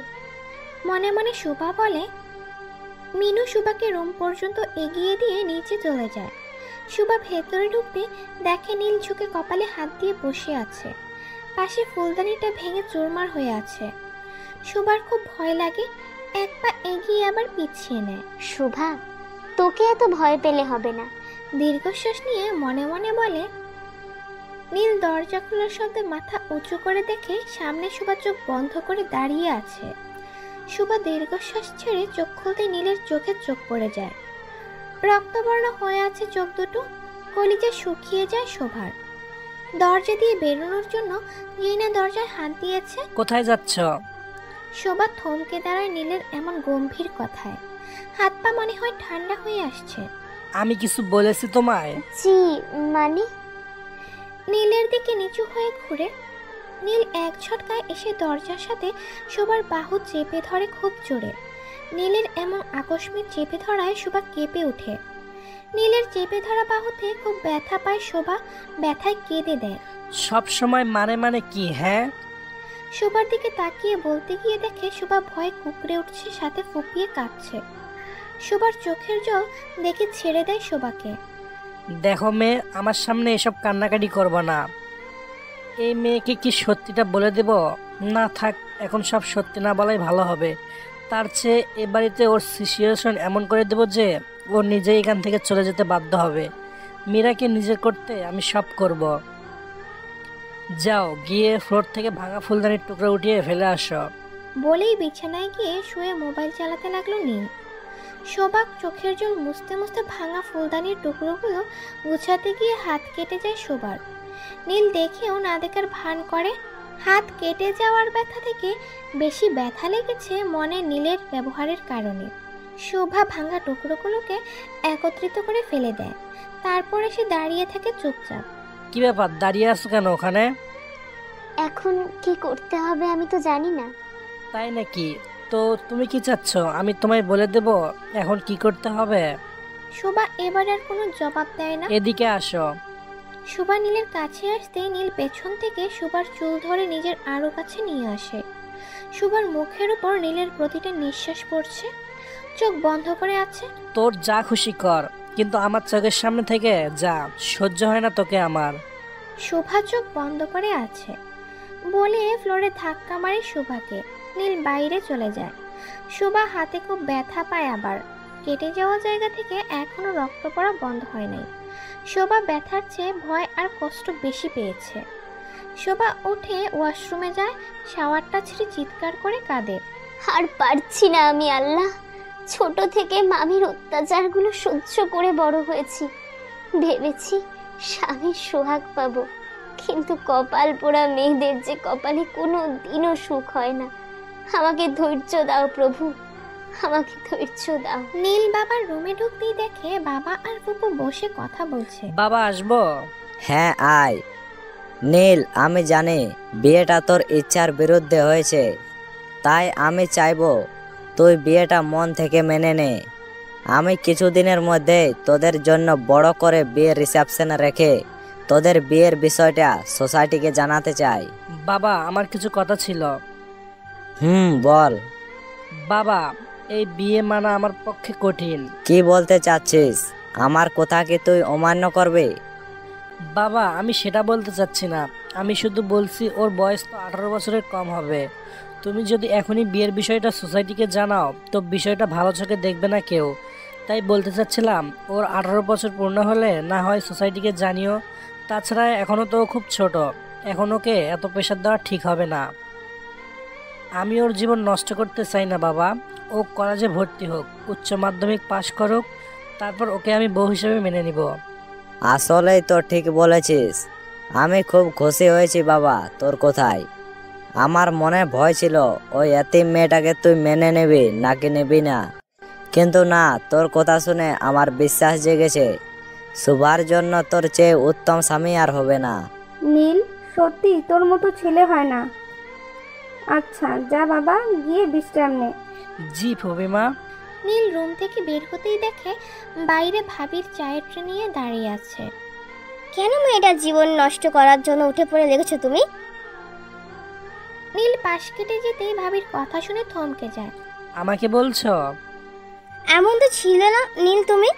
মনে মনে শোভা বলে। মিনু শোভাকে রুম পর্যন্ত এগিয়ে দিয়ে নিচে চলে যায়। শোভা ভেতরে ঢুকতে দেখে নীল ঝুঁকে কপালে হাত দিয়ে বসে আছে। পাশে ফুলদানিটা ভেঙে চুরমার হয়ে আছে। শোভার খুব ভয় লাগে, এক পা এগিয়ে আবার পিছিয়ে নেয়। শোভা, তোকে এত ভয় পেলে হবে না। দীর্ঘশ্বাস নিয়ে মনে মনে বলে। নীল দরজা খোলার শব্দে মাথা উঁচু করে দেখে সামনে শোভা চোখ বন্ধ করে দাঁড়িয়ে আছে। শোভা দীর্ঘশ্বাস ছেড়ে চোখ খুলতে নীলের চোখে চোখ পড়ে যায়। রক্তবর্ণ হয়ে আছে চোখ দুটো, কলিজা শুকিয়ে যায় শোভার। দরজা দিয়ে বেরোনোর জন্য যেই না দরজায় হাত দিয়েছে। কোথায় যাচ্ছ? শোভা থমকে দাঁড়ায় নীলের এমন গম্ভীর কথায়। হাত পা মনে হয় ঠান্ডা হয়ে আসছে। আমি কিছু বলেছি তোমায়? জি মানে? নীলের দিকে নিচু হয়ে ঘুরে নীল এক ঝটকায় এসে দরজার সাথে শোভার বাহু চেপে ধরে খুব জোরে। নীলের এমন আকস্মিক চেপে ধরায় শোভা কেঁপে ওঠে। নীলের চেপে ধরা বাহুতে খুব ব্যথা পায় শোভা, ব্যথায় কেঁদে দেয়। সব সময় মানে কি? হ্যাঁ, শোভার দিকে তাকিয়ে বলতে গিয়ে দেখে শোভা ভয়ে কুকড়ে উঠছে, সাথে ফুপিয়ে কাঁদছে। শোভার চোখের জল দেখে ছেড়ে দেয় শোভাকে। দেখো মেয়ে, আমার সামনে এসব কান্নাকাটি করবো না। এই মেয়েকে কি সত্যিটা বলে দেব? না থাক, এখন সব সত্যি না বলাই ভালো হবে। তার চেয়ে এ বাড়িতে ওর সিচুয়েশন এমন করে দেব যে ও নিজেই এখান থেকে চলে যেতে বাধ্য হবে। মীরাকে নিজের করতে আমি সব করব। যাও, গিয়ে ফ্লোর থেকে ভাঙা ফুলদানির টুকরো উঠিয়ে ফেলে আসো। বলেই বিছানায় গিয়ে শুয়ে মোবাইল চালাতে লাগলো নীল। শোভা চোখের জল মুছতে মুছতে ভাঙা ফুলদানির টুকরোগুলো গুছাতে গিয়ে হাত কেটে যায় শোভার। নীল দেখেও না দেখার ভান করে। হাত কেটে যাওয়ার ব্যথা থেকে বেশি ব্যথা লেগেছে মনে নীলের ব্যবহারের কারণে। শোভা ভাঙা টুকরোগুলোকে একত্রিত করে ফেলে দেয়। তারপরে সে দাঁড়িয়ে থাকে চুপচাপ। কি ব্যাপার, দাঁড়িয়ে আছো কেন ওখানে? এখন কি করতে হবে আমি তো জানি না। তাই নাকি? তো তুমি কি চাচ্ছ আমি তোমায় বলে দেব এখন কি করতে হবে? শোভা এবার আর কোনো জবাব দেয় না। এদিকে আসো। শোভা নীলের কাছে আসতে নীল পেছন থেকে শোভার চুল ধরে নিজের আরো কাছে নিয়ে আসে। শোভার মুখের উপর নীলের প্রতিটা নিঃশ্বাস পড়ছে। চোখ বন্ধ করে আছে। তোর যা খুশি কর, কিন্তু আমার চোখের সামনে থেকে যা, সহ্য হয় না তোকে আমার। শোভা চোখ বন্ধ করে আছে বলে ফ্লোরে ধাক্কা মারে শোভাকে। নীল বাইরে চলে যায়। শোভা হাতে খুব ব্যথা পায় আবার। কেটে যাওয়া জায়গা থেকে এখনো রক্ত পড়া বন্ধ হয় নাই। শোভা ব্যথার চেয়ে ভয় আর কষ্ট বেশি পেয়েছে। শোভা উঠে ওয়াশরুমে যায়, শাওয়ারটা ছেড়ে চিৎকার করে কাঁদে। আর পারছি না আমি আল্লাহ। ছোট থেকে মামির অত্যাচারগুলো সহ্য করে বড় হয়েছি। ভেবেছি স্বামীর সোহাগ পাবো, কিন্তু কপাল পোড়া মেয়েদের যে কপালে কোনো দিনও সুখ হয় না। আমাকে ধৈর্য দাও প্রভু, আমাকে ধৈর্য দাও। নীল বাবার রুমে ঢুকতেই দেখে বাবা আর ফুপু বসে কথা বলছে। বাবা আসবো? হ্যাঁ আয়। নীল, আমি জানি বিয়েটা তোর ইচ্ছার বিরুদ্ধে হয়েছে, তাই আমি চাইবো তুই বিয়েটা মন থেকে মেনে নে। আমি কিছুদিনের মধ্যে তোদের জন্য বড় করে বিয়ের রিসেপশন রেখে তোদের বিয়ের বিষয়টা সোসাইটিকে জানাতে চাই। বাবা, আমার কিছু কথা ছিল। বল। বাবা, এই বিয়ে মানা আমার পক্ষে কঠিন। কি বলতে চাচ্ছিস? আমার কথা কি তুই অমান্য করবি? বাবা, আমি সেটা বলতে চাচ্ছি না। আমি শুধু বলছি ওর বয়স তো 18 বছরের কম হবে। তুমি যদি এখনই বিয়ের বিষয়টা সোসাইটিকে জানাও তো বিষয়টা ভালো চোখে দেখবে না কেউ। তাই বলতে চাচ্ছিলাম ওর 18 বছর পূর্ণ হলে না হয় সোসাইটিকে জানিও। তাছাড়া এখনও তো ও খুব ছোট, এখন ওকে এত প্রেশার দেওয়া ঠিক হবে না। আমি ওর জীবন নষ্ট করতে চাই না বাবা। ও কলেজে ভর্তি হোক, উচ্চ মাধ্যমিক পাশ করুক, তারপর ওকে আমি বউ হিসেবে মেনে নিব। আসলেই তো ঠিক বলেছিস। আমি খুব খুশি হয়েছি বাবা তোর কথায়। আমার মনে ভয় ছিল ওই এতিম মেয়েটাকে তুই মেনে নিবি নাকি নিবি না, কিন্তু না, তোর কথা শুনে আমার বিশ্বাস জেগেছে শুভার জন্য তোর চেয়ে উত্তম স্বামী আর হবে না। নীল, সত্যি তোর মতো ছেলে হয় না। আচ্ছা যা বাবা, গিয়ে বিশ্রাম নে। জি ফবিমা। নীল রুম থেকে বের হতেই দেখে বাইরে ভাবির চায়ের ট্রে নিয়ে দাঁড়িয়ে আছে। কেন মেয়েটার জীবন নষ্ট করার জন্য উঠে পড়ে লেগেছো তুমি? নীল পাশ কেটে যেতেই ভাবির কথা শুনে থমকে যায়। আমাকে বলছো? এমন তো ছিল না নীল তুমি,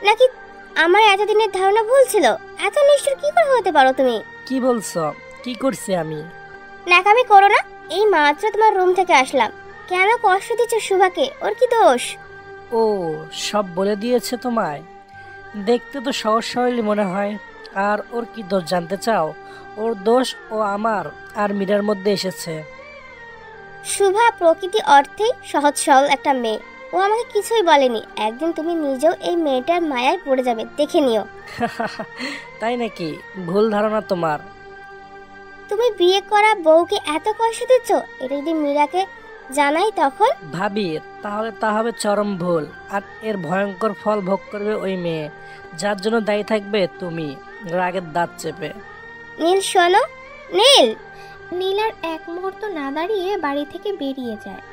নাকি আমার এতদিনের ধারণা ভুল ছিল? এত নিষ্ঠুর কি করে হতে পারো তুমি? কি বলছো? কি করছি আমি? নাকামি করো না। এই মাত্র তোমার রুম থেকে আসলাম। কেন কষ্ট দিচ্ছ শুভাকে? ওর কি দোষ? ও সব বলে দিয়েছে তোমায়? দেখতে তো সহজ সরলই মনে হয়। আর ওর কি দোষ জানতে চাও? ওর দোষ ও আমার আর মীরার মধ্যে এসেছে। শুভা প্রকৃতি অর্থেই সহজ সরল একটা মেয়ে। ও আমাকে কিছুই বলেনি। একদিন তুমি নিজেও এই মেয়েটার মায়ায় পড়ে যাবে, দেখে নিও। তাই নাকি? ভুল ধারণা তোমার। তুমি বিয়ে করা বউকে এত কষ্ট দিচ্ছ, এটা যদি মীরাকে জানাই তখন? ভাবির তাহলে তা হবে চরম ভুল। আর এর ভয়ঙ্কর ফল ভোগ করবে ওই মেয়ে, যার জন্য দায়ী থাকবে তুমি রাগের দাঁত চেপে। নীল শোনো। নীল! নীল আর এক মুহূর্ত না দাঁড়িয়ে বাড়ি থেকে বেরিয়ে যায়।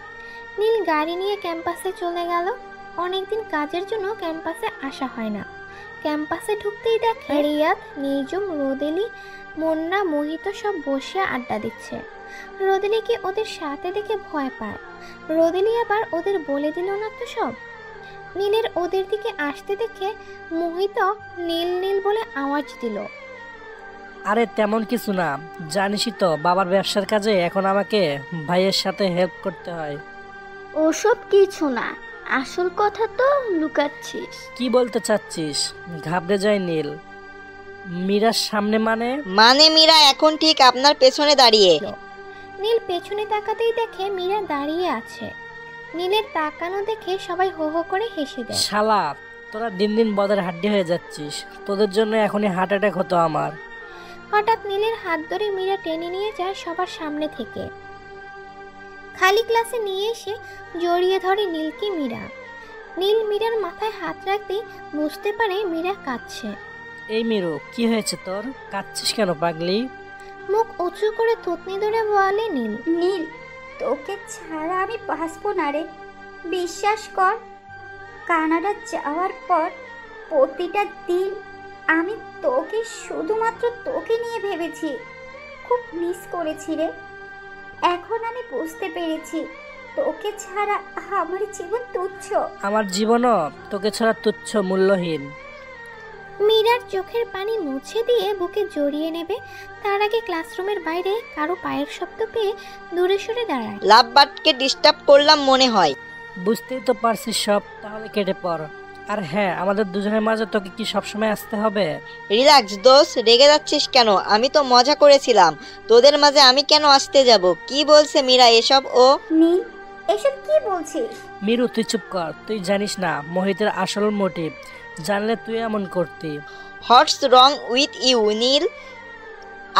নীল গাড়ি নিয়ে ক্যাম্পাসে চলে গেল। অনেকদিন কাজের জন্য ক্যাম্পাসে আসা হয় না। ক্যাম্পাসে ঢুকতেই দেখে রিয়াদ, নিজুম, রোদেলি, মুন্না, মোহিত সব বসে আড্ডা দিচ্ছে। রোদেলিকে ওদের সাথে দেখে ভয় পায়। রোদেলি আবার ওদের বলে দিল না তো সব। নীলের ওদের দিকে আসতে দেখে মোহিত নীল নীল বলে আওয়াজ দিল। আরে তেমন কিছু না, জানিসই তো বাবার ব্যবসার কাজে এখন আমাকে ভাইয়ের সাথে হেল্প করতে হয়। ওসব কিছু না, আসল কথা তো লুকাচ্ছিস। কি বলতে চাচ্ছিস? ঘাবড়ে যায় নীল। মীরার সামনে মানে? মানে মীরা এখন ঠিক আপনার পেছনে দাঁড়িয়ে। নীল পেছনে তাকাতেই দেখে মীরা দাঁড়িয়ে আছে। নীলের তাকানো দেখে সবাই হো হো করে হেসে দেয়। শালা, তোরা দিন দিন বদের হাড্ডি হয়ে যাচ্ছিস। তোদের জন্য এখনই হার্ট অ্যাটাক হতো আমার। হঠাৎ নীলের হাত ধরে মীরা টেনে নিয়ে যায় সবার সামনে থেকে। খালি ক্লাসে নিয়ে এসে জড়িয়ে ধরে নীলকে মীরা। নীল মীরার মাথায় হাত রাখতেই বুঝতে পারে মীরা কাঁদছে। এই মিরু, কি হয়েছে তোর? কাঁদছিস কেন পাগলি? মুখ উঁচু করে থুতনি ধরে বলে নীল। নীল, তোকে ছাড়া আমি বাঁচবো না রে। বিশ্বাস কর, কানাডা যাওয়ার পর প্রতিটা দিন আমি তোকে, শুধুমাত্র তোকে নিয়ে ভেবেছি। খুব মিস করেছি রে। এখন আমি বুঝতে পেরেছি তোকে ছাড়া আমার জীবন তুচ্ছ। আমার জীবনও তোকে ছাড়া তুচ্ছ, মূল্যহীন। মীরার চোখের পানি মুছে দিয়ে বুকে জড়িয়ে নেবে তার আগে ক্লাসরুমের বাইরে কারো পায়ের শব্দ পেয়ে দূরে সরে দাঁড়ায়। লাভ বাটকে ডিস্টার্ব করলাম মনে হয়। বুঝতেই তো পারছিস সব, তাহলে কেটে পড়। আর হ্যাঁ, আমাদের দুজনের মাঝে তোকে কি সবসময় আসতে হবে? রিল্যাক্স দোস্ত, রেগে যাচ্ছিস কেন? আমি তো মজা করেছিলাম। তোদের মাঝে আমি কেন আসতে যাব? কি বলছে মীরা এসব? ও নীল, এসব কি বলছিস? মিরু, তুই চুপ কর। তুই জানিস না মোহিতের আসল মোটিভ। জানলে তুই এমন করতি। হোয়াটস রং উইথ ইউ নীল?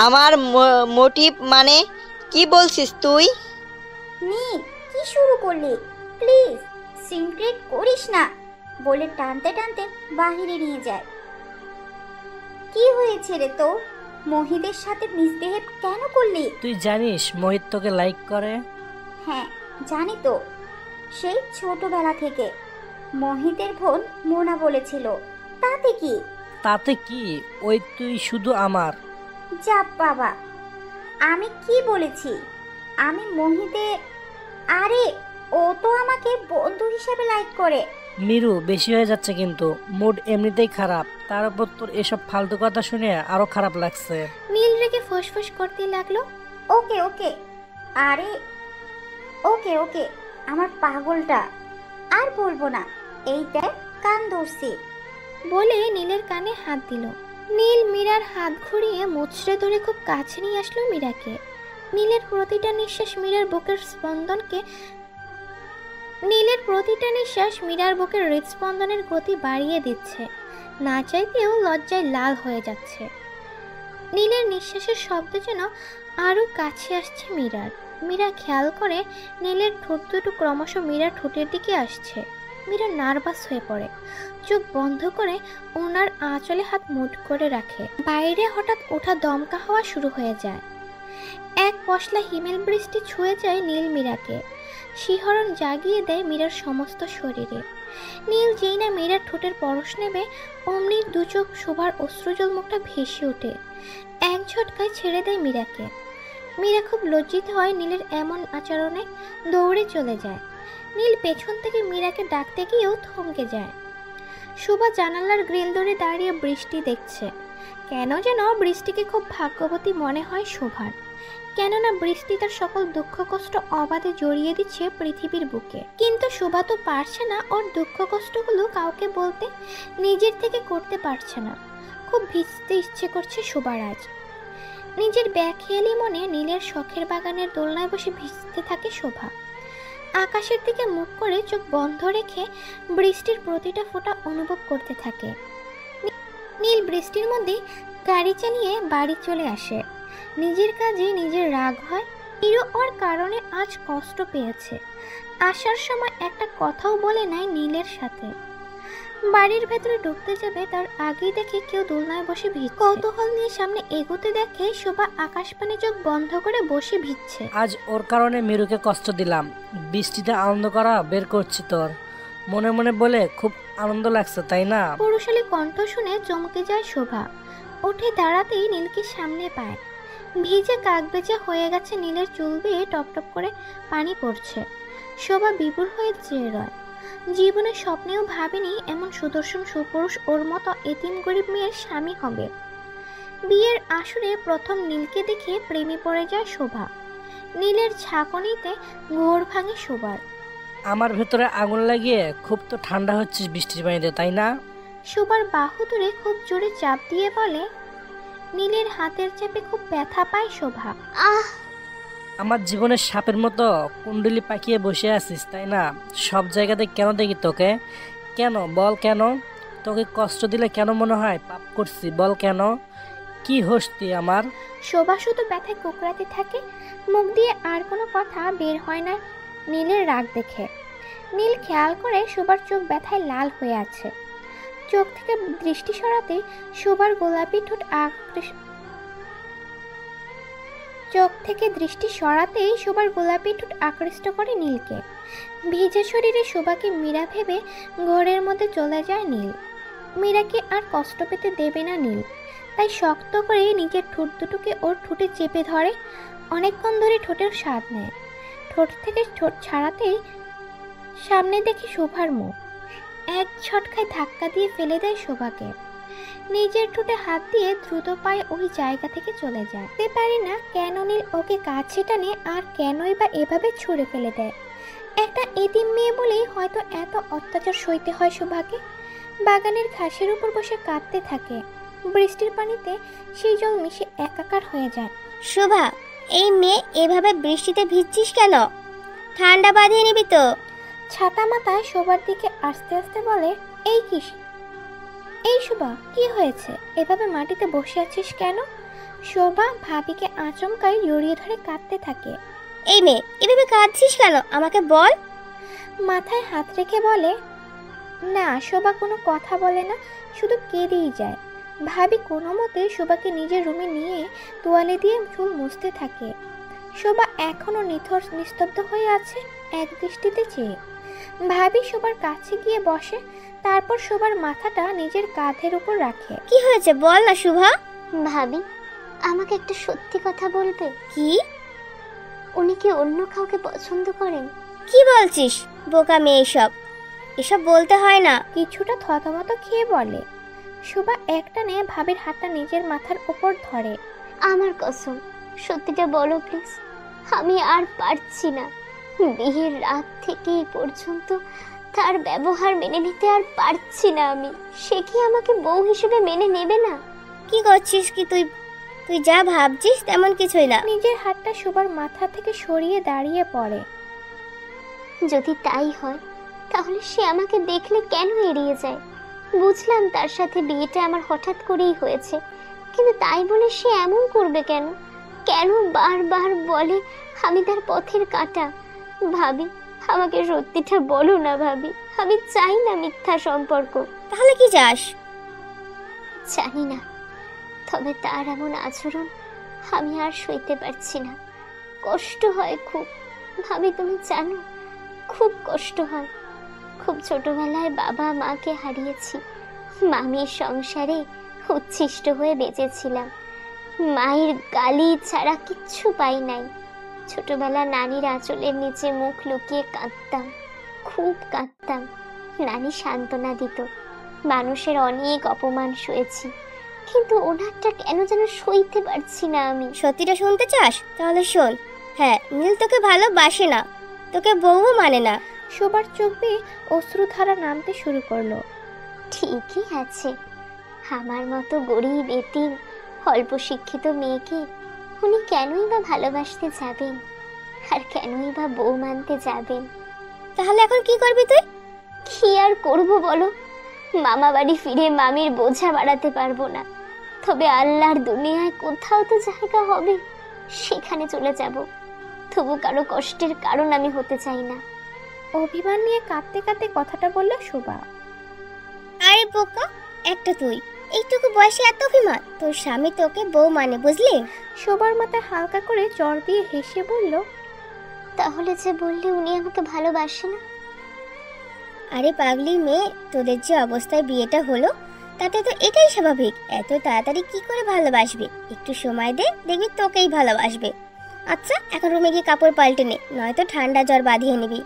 আমার মোটিভ মানে কি বলছিস তুই? নীল, কি শুরু করলি? প্লিজ সিক্রেট করিস না বলে টানতে টানতে বাহিরে নিয়ে যায়। কি হয়েছে রে তো? মহিদের সাথে মিসবিহেভ কেন করলি? তুই জানিস মোহিত তোকে লাইক করে? হ্যাঁ জানি তো, সেই ছোটবেলা থেকে। মহিতের বোন মোনা বলেছিল। তাতে কি? তাতে কি, ওই তুই শুধু আমার। যা বাবা, আমি কি বলেছি? আমি মহিতে, আরে ও তো আমাকে বন্ধু হিসেবে লাইক করে। মিরু, বেশি হয়ে যাচ্ছে কিন্তু। মুড এমনিতেই খারাপ, তার উপর তোর এসব ফালতু কথা শুনে আরো খারাপ লাগছে। নীল রেগে ফোঁস করতে লাগলো। ওকে ওকে, আরে ওকে ওকে, আমার পাগলটা আর বলবো না। এই দেখ কান ধরছি। বলে নীলের কানে হাত দিল। নীল মীরার হাত ঘুরিয়ে মুচড়ে ধরে খুব কাছে নিয়ে আসলো মীরাকে। নীলের প্রতিটা নিঃশ্বাস মীরার বুকের হৃদস্পন্দনের গতি বাড়িয়ে দিচ্ছে। না চাইতেও লজ্জায় লাল হয়ে যাচ্ছে। নীলের নিঃশ্বাসের শব্দ যেন আরো কাছে আসছে মীরার। মীরা খেয়াল করে নীলের ঠোঁট দুটো ক্রমশ মীরার ঠোঁটের দিকে আসছে। মীরা নার্ভাস হয়ে পড়ে, চোখ বন্ধ করে ওনার আঁচলে হাত মুঠ করে রাখে। বাইরে হঠাৎ ওঠা দমকা হওয়া শুরু হয়ে যায়। এক পশলা হিমেল বৃষ্টি ছুঁয়ে যায় নীল মীরাকে। শিহরণ জাগিয়ে দেয় মীরার সমস্ত শরীরে। নীল যেই না মীরার ঠোঁটের পরশ নেবে, অমনি দু চোখ শোভার অশ্রুজল মুখটা ভেসে ওঠে। এক ঝটকায় ছেড়ে দেয় মীরাকে। মীরা খুব লজ্জিত হয় নীলের এমন আচরণে, দৌড়ে চলে যায়। নীল পেছন থেকে মীরাকে ডাকতে গিয়েও থমকে যায়। শোভা জানালার গ্রিল ধরে দাঁড়িয়ে বৃষ্টি দেখছে। কেন যেন বৃষ্টিকে খুব ভাগ্যবতী মনে হয় শোভার। কেননা বৃষ্টি তার সকল দুঃখ কষ্ট অবাধে জড়িয়ে দিচ্ছে পৃথিবীর বুকে। কিন্তু শোভা তো পারছে না ওর দুঃখ কষ্টগুলো কাউকে বলতে, নিজের থেকে করতে পারছে না। খুব ভিজতে ইচ্ছে করছে শোভার আজ। নিজের ব্যাখেয়ালি মনে নীলের শখের বাগানের দোলনায় বসে ভিজতে থাকে শোভা। আকাশের দিকে মুখ করে চোখ বন্ধ রেখে বৃষ্টির প্রতিটা ফোঁটা অনুভব করতে থাকে। নীল বৃষ্টির মধ্যে গাড়ি চালিয়ে বাড়ি চলে আসে। নিজের কাজে নিজের রাগ হয়। হিরো ওর কারণে আজ কষ্ট পেয়েছে। আসার সময় একটা কথাও বলে নাই নীলের সাথে। বাড়ির ভেতরে ঢুকতে যাবে তার আগেই দেখে কেউ দোলনায় বসে ভিজছে। কৌতূহল নিয়ে সামনে এগোতে দেখে শোভা আকাশপানে চোখ বন্ধ করে বসে ভিজছে। আজ ওর কারণে মিরুকে কষ্ট দিলাম। বৃষ্টিতে আনন্দ করা বের করছি তোর মনে মনে বলে খুব আনন্দ লাগছে, তাই না? পুরুষালী কণ্ঠ শুনে চমকে যায় শোভা। উঠে দাঁড়াতেই নীলকে সামনে পায়। ভিজে কাকবেজা হয়ে গেছে নীলের চুল বেয়ে টপটপ করে পানি পড়ছে। শোভা বিভোর হয়ে চেয়ে রয়। জীবনে স্বপ্নেও ভাবেনি এমন সুদর্শন সুপুরুষ ওর মতো এতিম গরিব মেয়ের স্বামী হবে। বিয়ের আসরে প্রথম নীলকে দেখে প্রেমে পড়ে যায় শোভা। নীলের ঝাঁকুনিতে ঘোর ভাঙে শোভার। আমার ভেতরে আগুন লাগিয়ে খুব তো ঠান্ডা হচ্ছিস বৃষ্টির পানিতে, তাই না? শোভার বাহু ধরে খুব জোরে চাপ দিয়ে বলে। নীলের হাতের চাপে খুব ব্যথা পায় শোভা। আমার জীবনের সাপের মতো কুণ্ডলি পাকিয়ে বসে আছিস, তাই না? সব জায়গাতে কেন দেখি তোকে? কেন বল, কেন? তোকে কষ্ট দিলে কেন মনে হয় পাপ করছি? বল কেন? কি হোস তুই আমার? শোভা শুধু ব্যথায় কুকড়াতে থাকে। মুখ দিয়ে আর কোনো কথা বের হয় না নীলের রাগ দেখে। নীল খেয়াল করে শোভার চোখ ব্যথায় লাল হয়ে আছে। চোখ থেকে দৃষ্টি সরাতে শোভার গোলাপি ঠোঁট আকৃষ্ট করে নীলকে। ভিজে শরীরে শোভাকে মীরা ভেবে ঘরের মধ্যে চলে যায় নীল। মীরাকে আর কষ্ট পেতে দেবে না নীল, তাই শক্ত করে নিজের ঠোঁট দুটোকে ওর ঠোঁটে চেপে ধরে। অনেকক্ষণ ধরে ঠোঁটের স্বাদ নেয়। ঠোঁট থেকে ঠোঁট ছাড়াতেই সামনে দেখি শোভার মুখ। এক ঝটকায় ধাক্কা দিয়ে ফেলে দেয় শোভাকে। নিজের ঠোঁটে হাত দিয়ে দ্রুত পায়ে ওই জায়গা থেকে চলে যায়। বুঝতে পারি না কেন নীল ওকে কাছে টানে আর কেনই বা এভাবে ছুঁড়ে ফেলে দেয়। একটা এতিম মেয়ে বলেই হয়তো এত অত্যাচার সইতে হয় শোভাকে। বাগানের ঘাসের উপর বসে কাঁদতে থাকে। বৃষ্টির পানিতে সেই জল মিশে একাকার হয়ে যায়। শোভা, এই মেয়ে এভাবে বৃষ্টিতে ভিজছিস কেন? ঠান্ডা বাঁধিয়ে নিবি তো। ছাতা মাথায় শোভার দিকে আস্তে আস্তে বলে, এই শোভা, কি হয়েছে? এভাবে মাটিতে বসে আছিস কেন? শোভা ভাবিকে আচমকাই জড়িয়ে ধরে কাঁদতে থাকে। এই মেয়ে, এভাবে কাঁদছিস কেন? আমাকে বল। মাথায় হাত রেখে বলে। না, শোভা কোনো কথা বলে না, শুধু কেঁদেই যায়। ভাবি কোনো মতে শোভাকে নিজের রুমে নিয়ে তোয়ালে দিয়ে চুল মুছতে থাকে। শোভা এখনো নিথর নিস্তব্ধ হয়ে আছে, এক দৃষ্টিতে চেয়ে। ভাবি শোভার কাছে গিয়ে বসে, তারপর শোভার মাথাটা নিজের কাঁধের উপর রাখে। কি হয়েছে বল না শুভা। ভাবি, আমাকে একটা সত্যি কথা বলবে? কি? উনি কি অন্য কাউকে পছন্দ করেন? কি বলছিস? বোকা মেয়ে এসব বলতে হয় না। কিছুটা থতমত খেয়ে বলে। শোভা একটানে ভাবির হাতটা নিজের মাথার উপর ধরে। আমার কসম, সত্যিটা বলো প্লিজ। আমি আর পারছি না। বিয়ের রাত থেকে এই পর্যন্ত তার ব্যবহার মেনে নিতে আর পারছি না আমি। সে কি আমাকে বউ হিসেবে মেনে নেবে না? কি করছিস কি তুই? তুই যা ভাবছিস তেমন কিছুই না। নিজের হাতটা শোভার মাথা থেকে সরিয়ে দাঁড়িয়ে পড়ে। যদি তাই হয় তাহলে সে আমাকে দেখলে কেন এড়িয়ে যায়? বুঝলাম তার সাথে বিয়েটা আমার হঠাৎ করেই হয়েছে, কিন্তু তাই বলে সে এমন করবে কেন? কেন বারবার বলে আমি তার পথের কাঁটা? ভাবি, আমাকে সত্যিটা বলো না ভাবি। আমি চাই না মিথ্যা সম্পর্ক। তাহলে কি চাস? জানি না, তবে তার এমন আচরণ আমি আর সইতে পারছি না। কষ্ট হয় খুব। ভাবি, তুমি জানো খুব কষ্ট হয়। খুব ছোটবেলায় বাবা মাকে হারিয়েছি। মামির সংসারে উচ্ছিষ্ট হয়ে বেঁচেছিলাম। মায়ের গালি ছাড়া কিচ্ছু পাই নাই। ছোটবেলা নানির আঁচলের নিচে মুখ লুকিয়ে কাঁদতাম, খুব কাঁদতাম। নানি সান্ত্বনা দিত। মানুষের অনেক অপমান সয়েছি, কিন্তু ওনারটা কেন যেন সইতে পারছি না আমি। সত্যিটা শুনতে চাস? তাহলে শোন। হ্যাঁ, নীল তোকে ভালোবাসে না, তোকে বউও মানে না। শোভার চোখ দিয়ে অশ্রুধারা নামতে শুরু করলো। ঠিকই আছে, আমার মতো গরিব এতিম অল্প শিক্ষিত মেয়েকে উনি কেনই বা ভালোবাসতে যাবেন, আর কেনই বা বউ মানতে যাবেন? তাহলে এখন কি করবি তুই? কি আর করব বলো? মামা বাড়ি ফিরে মামির বোঝা বাড়াতে পারবো না, তবে আল্লাহর দুনিয়ায় কোথাও তো জায়গা হবে, সেখানে চলে যাব। তবু কারো কষ্টের কারণ আমি হতে চাই না। অভিমান নিয়ে কাঁদতে কাঁদতে কথাটা বলল শোভা। আরে বোকা একটা তুই, এইটুকু বয়সে এত অভিমান? তোর স্বামী তোকে বউ মানে, বুঝলি? শোভার মাথা হালকা করে জ্বর দিয়ে হেসে বলল, তাহলে যে বললে উনি আমাকে ভালোবাসে না? আরে পাগলি মেয়ে, তোদের যে অবস্থায় বিয়েটা হলো তাতে তো এটাই স্বাভাবিক। এত তাড়াতাড়ি কি করে ভালোবাসবে? একটু সময় দে, দেখবি তোকেই ভালোবাসবে। আচ্ছা, এখন রুমে গিয়ে কাপড় পাল্টে নে, নয়তো ঠান্ডা জ্বর বাঁধিয়ে নিবি।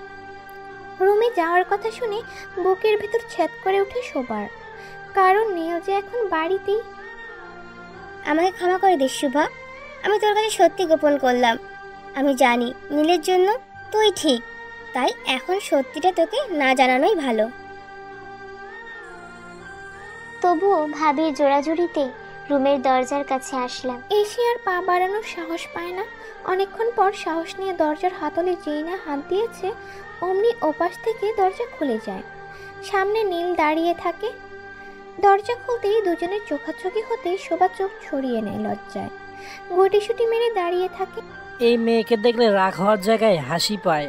রুমে যাওয়ার কথা শুনে বুকের ভেতর ছেদ করে ওঠে শোভার, কারণ নীল যে এখন বাড়িতেই। আমাকে ক্ষমা করে দিস শুভা, আমি তোর কাছে সত্যি গোপন করলাম। আমি জানি নীলের জন্য তুই ঠিক, তাই এখন সত্যিটা তোকে না জানানোই ভালো। তবুও ভাবির জোড়াজুড়িতে রুমের দরজার কাছে আসলাম। এসে আর পা বাড়ানোর সাহস পায় না। অনেকক্ষণ পর সাহস নিয়ে দরজার হাতলে যেই না হাত দিয়েছে, অমনি ওপাশ থেকে দরজা খুলে যায়। সামনে নীল দাঁড়িয়ে থাকে। দরজা খুলতেই দুজনের চোখাচোখি হতেই শোভা চোখ ছড়িয়ে নেয় লজ্জায়, গুটিসুটি মেরে দাঁড়িয়ে থাকে। এই মেয়েকে দেখলে রাগ হওয়ার জায়গায় হাসি পায়।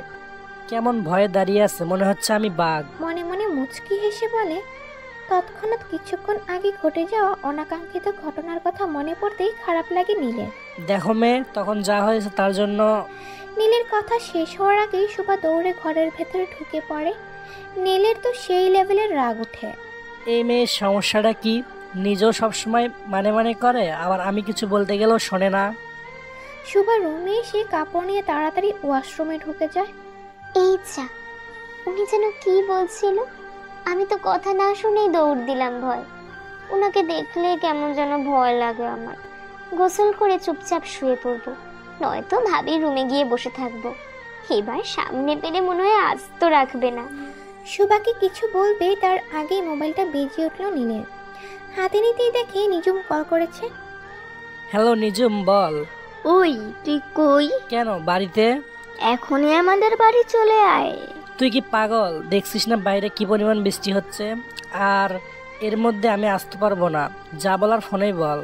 কেমন ভয়ে দাঁড়িয়ে আছে, মনে হচ্ছে আমি বাঘ। মনে মনে মুচকি হেসে বলে, তৎক্ষণাৎ কিছুক্ষণ আগে ঘটে যাওয়া অনাকাঙ্ক্ষিত ঘটনার কথা মনে পড়তেই খারাপ লাগে নীলের। দেখো মেয়ে, তখন যা হয়েছে তার জন্য। নীলের কথা শেষ হওয়ার আগেই শোভা দৌড়ে ঘরের ভেতরে ঢুকে পড়ে। নীলের তো সেই লেভেলের রাগ ওঠে। এই মেয়ের সমস্যাটা কি? নিজেও সবসময় মানে করে, আবার আমি কিছু বলতে গেলেও শোনে না। শোভা রুমে এসে কাপড় নিয়ে তাড়াতাড়ি ওয়াশরুমে ঢুকে যায়। এই যা, উনি যেন কি বলছিল, আমি তো কথা না শুনেই দৌড় দিলাম ভয়। ওনাকে দেখলে কেমন যেন ভয় লাগে আমার। গোসল করে চুপচাপ শুয়ে পড়বো, নয়তো ভাবি রুমে গিয়ে বসে থাকবো। এবার সামনে পেলে মনে হয় আস্ত রাখবে না। শোভাকে কিছু বলবে তার আগেই মোবাইলটা বেজে উঠল নীলের। হাতে নিতেই দেখে নিজুম কল করেছে। হ্যালো নিজুম, বল। ওই তুই কই? কেন, বাড়িতে। এখনই আমাদের বাড়ি চলে আয়। তুই কি পাগল? দেখছিস না বাইরে কি পরিমাণ বৃষ্টি হচ্ছে, আর এর মধ্যে আমি আসতে পারবো না। যা বলার ফোনেই বল।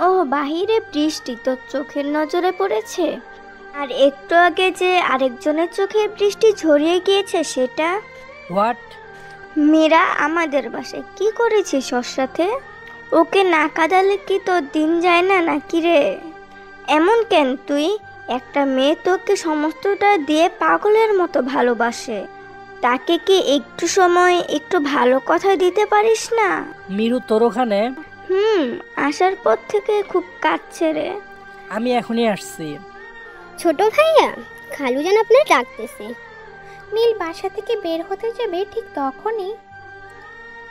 ও বাহিরে বৃষ্টি তোর চোখের নজরে পড়েছে? আর একটু আগে যে আরেকজনের চোখে বৃষ্টি ঝরিয়ে গিয়েছে সেটা? হোয়াট? মীরা আমাদের বাসায় কি করেছিস ওর সাথে? ও ওকে না কাঁদালে কি তোর দিন যায় না নাকি রে? এমন কেন তুই? একটা মেয়ে তোকে সমস্তটা দিয়ে পাগলের মতো ভালোবাসে, তাকে কি একটু সময় একটু ভালো কথা দিতে পারিস না? মিরু তোর ওখানে? আসার পর থেকে খুব কাঁদছে রে। আমি এখনই আসছি। ছোট ভাইয়া, খালুজান আপনার ডাকতেছে। নীল বাসা থেকে বের হতে যাবে ঠিক তখনই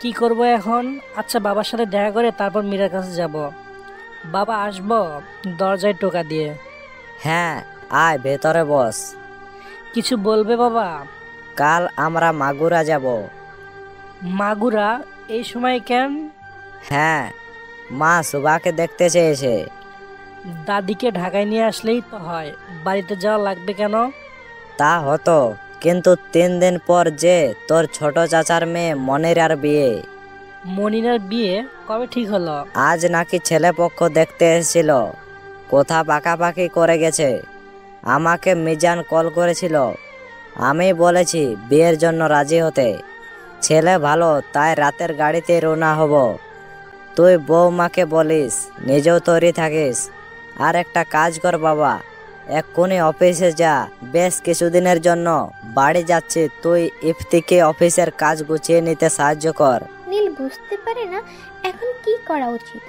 কি করব এখন? আচ্ছা, বাবার সাথে দেখা করে তারপর মীরার কাছে যাব। বাবা, আসবো? দরজায় টোকা দিয়ে। হ্যাঁ, আয় ভেতরে বস। কিছু বলবে বাবা? কাল আমরা মাগুরা যাব। মাগুরা? এই সময় কেন? হ্যাঁ, মা সুভাকে দেখতে চেয়েছে। দাদিকে ঢাকায় নিয়ে আসলেই তো হয়, বাড়িতে যাওয়া লাগবে কেন? তা হতো, কিন্তু 3 দিন পর যে তোর ছোট চাচার মেয়ে মনিরার বিয়ে। মনিরার বিয়ে কবে ঠিক হলো? আজ নাকি ছেলে পক্ষ দেখতে এসেছিল, কথা পাকাপাকি করে গেছে। আমাকে মিজান কল করেছিল, আমি বলেছি বিয়ের জন্য রাজি হতে। ছেলে ভালো, তাই রাতের গাড়িতে রওনা হব। তুই বৌমাকে বলিস, নিজেও তৈরি থাকিস। আর একটা কাজ কর বাবা, এক্ষুনি অফিসে যা। বেশ কিছুদিনের জন্য বাড়ি যাচ্ছি, তুই ইফতিকে অফিসের কাজ গুছিয়ে নিতে সাহায্য কর। নীল বুঝতে পারে না এখন কি করা উচিত।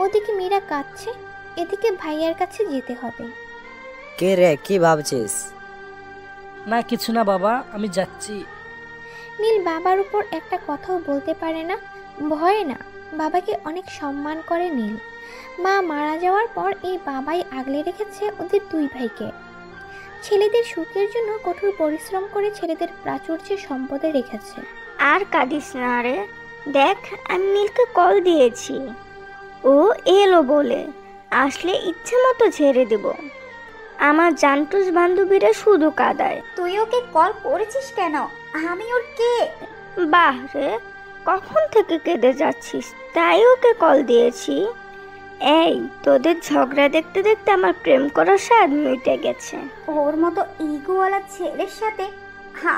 ওদিকে মীরা কাঁদছে, এদিকে ভাইয়ার কাছে যেতে হবে। কে রে, কি ভাবছিস? না কিছু না বাবা, আমি যাচ্ছি। নীল বাবার উপর একটা কথাও বলতে পারে না, ভয়ে না। বাবাকে অনেক সম্মান করে নীল। মা মারা যাওয়ার পর এই বাবাই আগলে রেখেছে ওদের 2 ভাইকে। ছেলেদের সুখের জন্য কঠোর পরিশ্রম করে ছেলেদের প্রাচুর্যের সম্পদে রেখেছে। আর কাঁদিস না রে, দেখ আমি নীলকে কল দিয়েছি, ও এলো বলে। আসলে ইচ্ছে মতো ছেড়ে দেব। আমার জানটুস বান্ধবীরা শুধু কাঁদায়। তুই ওকে কল করেছিস কেন? আমি ওর কে? বাহ রে, কখন থেকে কেঁদে যাচ্ছিস, তাই ওকে কল দিয়েছি। এই তোদের ঝগড়া দেখতে দেখতে আমার প্রেম করার স্বাদ মিটে গেছে। ওর মতো ইগোওয়ালা ছেলের সাথে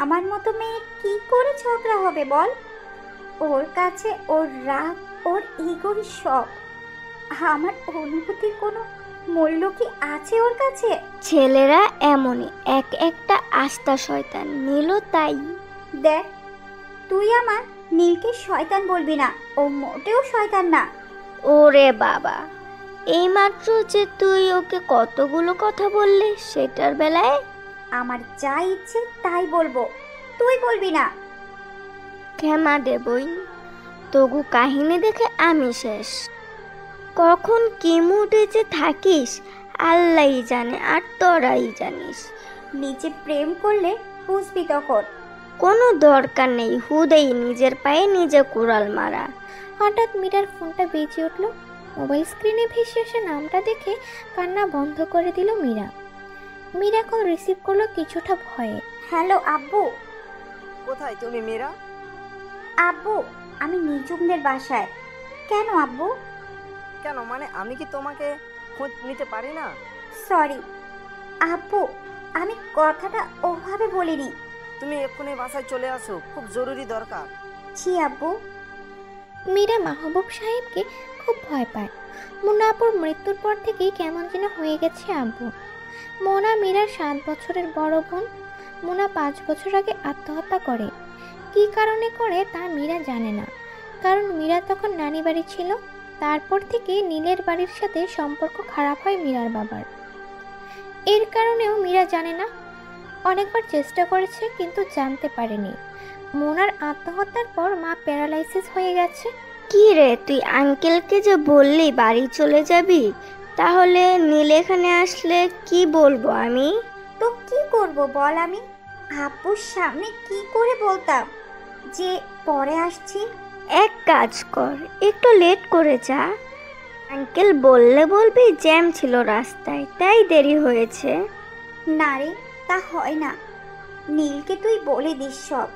আমার মতো মেয়ে কি করে ঝগড়া হবে বল? ওর কাছে ওর রাগ, ওর ইগোর সব। আমার অনুভূতির কোনো মূল্য কি আছে ওর কাছে? ছেলেরা এমনই, একটা আস্তা শয়তান। নীলও তাই। দেখ, তুই আমার নীলকে শয়তান বলবি না, ও মোটেও শয়তান না। ওরে বাবা, এইমাত্র যে তুই ওকে কতগুলো কথা বললি, সেটার বেলায় আমার যা ইচ্ছে তাই বলবো, তুই বলবি না। ক্ষমা দে বই, তবু কাহিনী দেখে আমি শেষ। কখন কি মুডে যে থাকিস আল্লাহই জানে, আর তোরাই জানিস। নিজে প্রেম করলে বুঝবি তখন। কোনো দরকার নেই হুদেই নিজের পায়ে নিজে কুড়াল মারা। হঠাৎ মীরার ফোনটা বেজে উঠল। মোবাইল স্ক্রিনে ভেসে আসা নামটা দেখে কান্না বন্ধ করে দিল মীরা। মীরা কল রিসিভ করলো কিছুটা ভয়ে। হ্যালো আব্বু। কোথায় তুমি মীরা? আব্বু, আমি নিজুমদের বাসায়। কেন আব্বু? কেন মানে, আমি কি তোমাকে খোঁজ নিতে পারি না? সরি আব্বু, আমি কথাটা ওভাবে বলিনি। তুমি এক্ষুনি বাসায় চলে আসো, খুব জরুরি দরকার। জি আব্বু। মীরা মাহবুব সাহেবকে খুব ভয় পায়। মুন্নাপুর মৃত্যুর পর থেকেই কেমন যেন হয়ে গেছে আব্বু। মোনা মীরার 7 বছরের বড় বোন। মোনা 5 বছর আগে আত্মহত্যা করে। কী কারণে করে তা মীরা জানে না, কারণ মীরা তখন নানি বাড়ি ছিল। তারপর থেকে নীলের বাড়ির সাথে সম্পর্ক খারাপ হয় মীরার বাবার। এর কারণেও মীরা জানে না। অনেকবার চেষ্টা করেছে কিন্তু জানতে পারেনি মোনার আত্মহত্যার পর মা প্যারালাইসিস হয়ে গেছে। কি রে, তুই আঙ্কেলকে যে বললি বাড়ি চলে যাবি, তাহলে নীল এখানে আসলে কি বলবো আমি? তো কি করব বল? আমি আব্বুর সামনে কি করে বলতাম যে পরে আসছি? এক কাজ কর, একটু লেট করে যা। আঙ্কেল বললে বলবি জ্যাম ছিল রাস্তায়, তাই দেরি হয়েছে। না রে, তা হয় না। নীলকে তুই বলে দিস সব।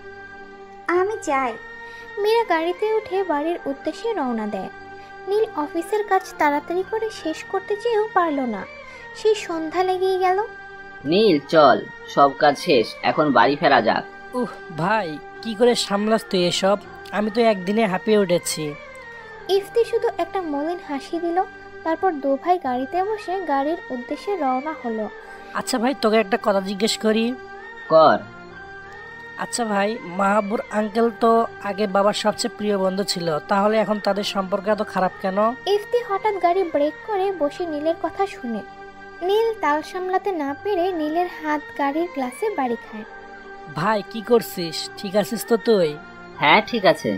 আমি যাই। মীরা গাড়িতে উঠে বাড়ির উদ্দেশ্যে রওনা দেয়। নীল অফিসের কাজ তাড়াতাড়ি করে শেষ করতে চেয়েও পারল না। সেই সন্ধ্যা লেগেই গেল। নীল চল, সব কাজ শেষ, এখন বাড়ি ফেরা যাক। ভাই, কি করে সামলাস তুই এসব? আমি তো একদিনে হাঁপিয়ে উঠেছি। ইফতি শুধু একটা মলিন হাসি দিল। তারপর দু ভাই গাড়িতে বসে গাড়ির উদ্দেশ্যে রওনা হলো। আচ্ছা ভাই, তোকে একটা কথা জিজ্ঞেস করি। কর। আচ্ছা ভাই, মাহাবুর আঙ্কেল তো আগে বাবার সবচেয়ে প্রিয় বন্ধু ছিল, তাহলে এখন তাদের সম্পর্ক এত খারাপ কেন? ইফতি হঠাৎ গাড়ি ব্রেক করে বসে নীলের কথা শুনে। নীল তাল সামলাতে না পেরে নীলের হাত গাড়ির গ্লাসে বাড়ি খায়। ভাই কি করছিস? ঠিক আছিস তো তুই? হ্যাঁ ঠিক আছে।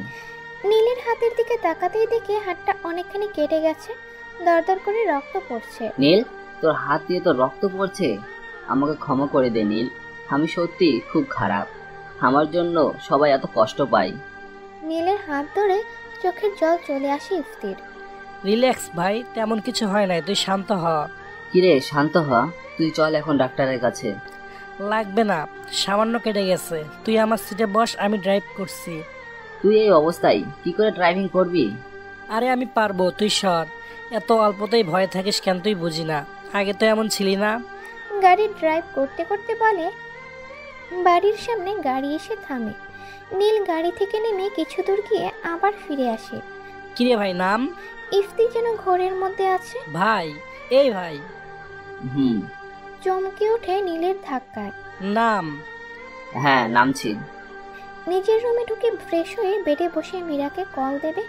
নীলের হাতের দিকে তাকাতেই দেখে হাতটা অনেকখানি কেটে গেছে, দরদর করে রক্ত পড়ছে। নীল, তোর হাত দিয়ে তো রক্ত পড়ছে। আমাকে ক্ষমা করে দে নীল, আমি সত্যি খুব খারাপ। আমার জন্য সবাই এত কষ্ট পায়। নীলের হাত ধরে চোখের জল চলে আসে ইফতির। রিল্যাক্স ভাই, তেমন কিছু হয় নাই, তুই শান্ত হ। কিরে শান্ত হ, তুই চল এখন ডাক্তারের কাছে। লাগবে না, সামান্য কেটে গেছে। তুই আমার সিটে বস, আমি ড্রাইভ করছি। তুই এই অবস্থায় কি করে ড্রাইভিং করবি? আরে আমি পারবো, তুই সর। এত অল্পতেই ভয় থাকিস কেন তুই বুঝি না, আগে তো এমন ছিলি না। গাড়ি ড্রাইভ করতে করতে বলে। বাড়ির সামনে গাড়ি এসে থামে। নীল গাড়ি থেকে নেমে কিছু দূর গিয়ে আবার ফিরে আসে। কিরে ভাই, নাম? ইফতি যেন ঘোরের মধ্যে আছে। ভাই, এই ভাই। চমকে ওঠে নীলের ধাক্কায়। নাম? হ্যাঁ নামছি। নিজের রুমে ঢুকে ফ্রেশ হয়ে বেডে বসে মীরাকে কল দেবে,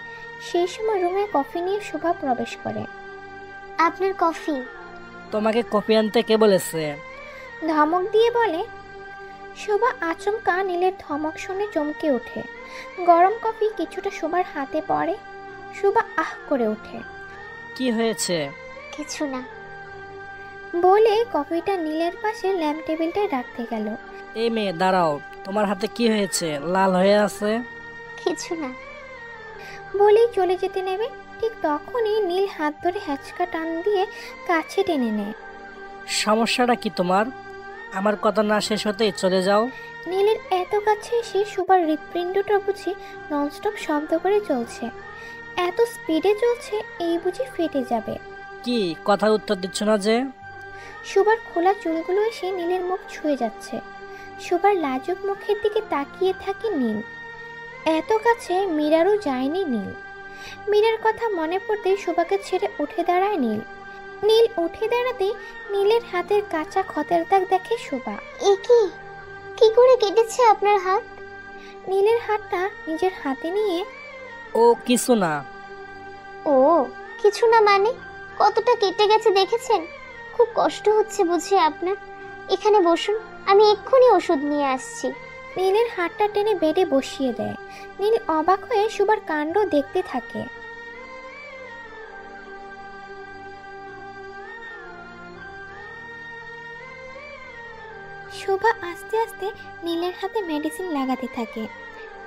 সেই সময় রুমে কফি নিয়ে শোভা প্রবেশ করে। আপনার কফি। তোমাকে কফি আনতে কে বলেছে? ধমক দিয়ে বলে। শোভা আচমকা নীলের ধমক শুনে চমকে ওঠে। গরম কফি কিছুটা শোভার হাতে পড়ে। শোভা আহ করে ওঠে। কি হয়েছে? কিছু না বলে কফিটা নীলের পাশে ল্যাম্প টেবিলটায় রাখতে গেল। এই মেয়ে দাঁড়াও, তোমার হাতে কি হয়েছে? লাল হয়ে আছে। কিছু না বলেই চলে যেতে নেবে, ঠিক তখনই নীল হাত ধরে হ্যাচকা টান দিয়ে কাছে টেনে নেয়। সমস্যাটা কি তোমার? আমার কথা না শেষ হতেই চলে যাও। নীলের এত কাছে এসে শোভার হৃৎপিণ্ডটা বুঝি ননস্টপ শব্দ করে চলছে। এত স্পিডে চলছে, এই বুঝি ফেটে যাবে। কি কথা উত্তর দিচ্ছ না যে? শোভার খোলা চুলগুলো এসে নীলের মুখ ছুঁয়ে যাচ্ছে। শোভার লাজুক মুখের দিকে তাকিয়ে থাকে নীল। এত কাছে মীরারও যায়নি নীল। মীরার কথা মনে পড়তেই শোভাকে ছেড়ে উঠে দাঁড়ায় নীল। নীল উঠে দাঁড়াতে নীলের হাতের কাঁচা ক্ষতের দাগ দেখে শোভা। এ কি করে কেটেছে আপনার হাত? নীলের হাতটা নিজের হাতে নিয়ে। ও কিছু না। ও কিছু না মানে? কতটা কেটে গেছে দেখেছেন? খুব কষ্ট হচ্ছে বুঝি আপনার? এখানে বসুন, আমি এক্ষুনি ওষুধ নিয়ে আসছি। নীলের হাতটা টেনে বেডে বসিয়ে দেয়। নীল অবাক হয়ে শোভার কাণ্ড দেখতে থাকে। শোভা আস্তে আস্তে নীলের হাতে মেডিসিন লাগাতে থাকে।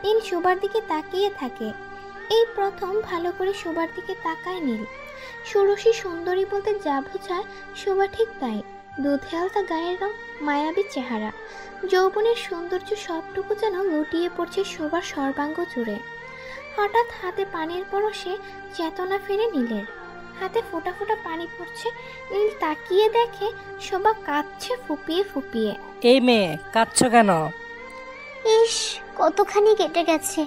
নীল শোভার দিকে তাকিয়ে থাকে। এই প্রথম ভালো করে শোভার দিকে তাকায় নীল। ষোড়শী সুন্দরী বলতে যা বোঝায় শোভা ঠিক তাই। দুধে আলতা গায়ের রং, মায়াবী চেহারা, যৌবনের সৌন্দর্য সবটুকু যেন লুটিয়ে পড়ছে শোভার সর্বাঙ্গ জুড়ে। হঠাৎ হাতে পানির পরশে চেতনা ফিরে নীলের। হাতে ফোঁটা ফোঁটা পানি পড়ছে। নীল তাকিয়ে দেখে শোভা কাঁদছে ফুপিয়ে ফুপিয়ে। এই মেয়ে, কাঁদছো কেন? ইস, কতখানি কেটে গেছে,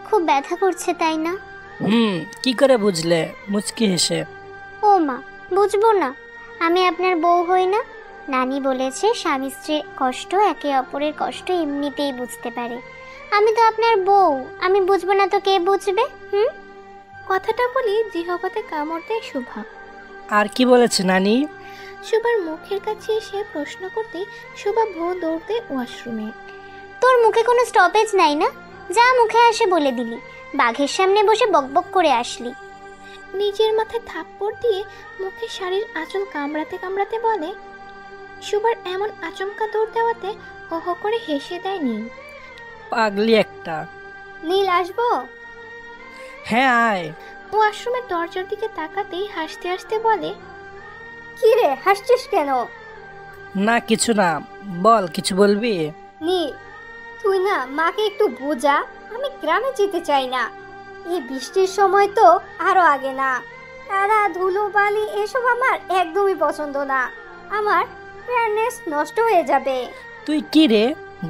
খুব ব্যথা করছে তাই না? কি করে বুঝলে? মুচকি হেসে। ও মা, বুঝবো না? আমি আপনার বউ হই না? নানি বলেছে স্বামী স্ত্রীর কষ্ট একে অপরের কষ্ট এমনিতেই বুঝতে পারে। আমি তো আপনার বউ, আমি বুঝবো না তো কে বুঝবে? কথাটা বলি জিহবাতে কামড় দেয় শোভা। আর কি বলেছে নানি? শোভার মুখের কাছে এসে প্রশ্ন করতে শোভা ভো দৌড় দেয় ওয়াশরুমে। তোর মুখে কোনো স্টপেজ নাই না? যা মুখে আসে বলে দিলি, বাঘের সামনে বসে বকবক করে আসলি। নিজের মাথায় থাপ্পড় দিয়ে মুখে শাড়ির আঁচল কামড়াতে কামড়াতে বলে। শোভার এমন আচমকা দৌড় দেওয়াতে হো হো করে হেসে দেয় নীল। পাগলি একটা। নীল, আসবো? হ্যাঁ আয়। ওয়াশরুমের দরজার দিকে তাকাতেই হাসতে হাসতে বলে। কি রে, হাসছিস কেন? না কিছু না, বল, কিছু বলবি? নীল, তুই না মাকে একটু বোঝা, আমি গ্রামে যেতে চাই না। এই বৃষ্টির সময় তো আরো আগে না। তারা, ধুলো, বালি এসব আমার একদমই পছন্দ না। আমার ফ্রেশনেস নষ্ট হয়ে যাবে। তুই কি রে?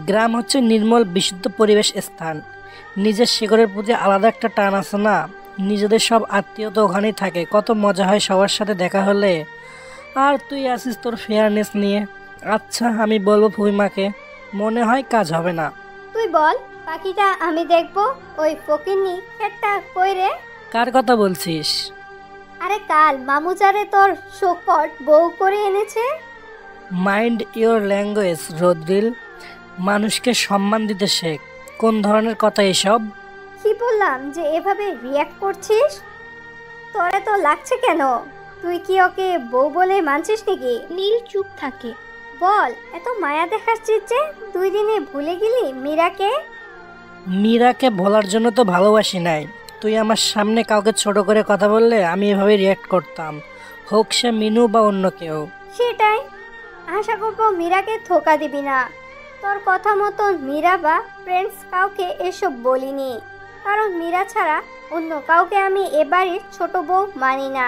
গ্রাম হচ্ছে নির্মল বিশুদ্ধ পরিবেশ স্থান। নিজের শিকড়ের প্রতি আলাদা একটা টান আছে না, নিজেদের সব আত্মীয় তো ওখানেই থাকে, কত মজা হয় সবার সাথে দেখা হলে। আর তুই আসিস তোর ফেয়ারনেস নিয়ে। আচ্ছা, আমি বলবো ফুপিমাকে, মনে হয় কাজ হবে না। তুই বল, বাকিটা আমি দেখবো। ওই ফকিন্নি একটা কই রে? কার কথা বলছিস? আরে কাল মামুজারে তোর শোকট বউ করে এনেছে। মাইন্ড ইওর ল্যাঙ্গুয়েজ রদ্রিল, মানুষকে সম্মান দিতে শেখ। কোন ধরনের কথা এসব? কি বললাম যে এভাবে রিয়াক্ট করছিস? তোরে তো লাগছে কেন? তুই কি ওকে বউ বলে মানছিস নাকি? নীল চুপ থাকে। বল, এত মায়া দেখাচ্ছিস যে 2 দিনে ভুলে গেলি মীরাকে? মীরাকে ভোলার জন্য তো ভালোবাসি নাই। তুই আমার সামনে কাউকে ছোট করে কথা বললে আমি এভাবে রিয়াক্ট করতাম, হোক সে মিনু বা অন্য কেউ। সেটাই আশা করবো মীরাকে ধোকা দিবি না। তোর কথা মতো মীরা বা ফ্রেন্ডস কাউকে এসব বলিনি, কারণ মীরা ছাড়া অন্য কাউকে আমি এবারের ছোট বউ মানি না।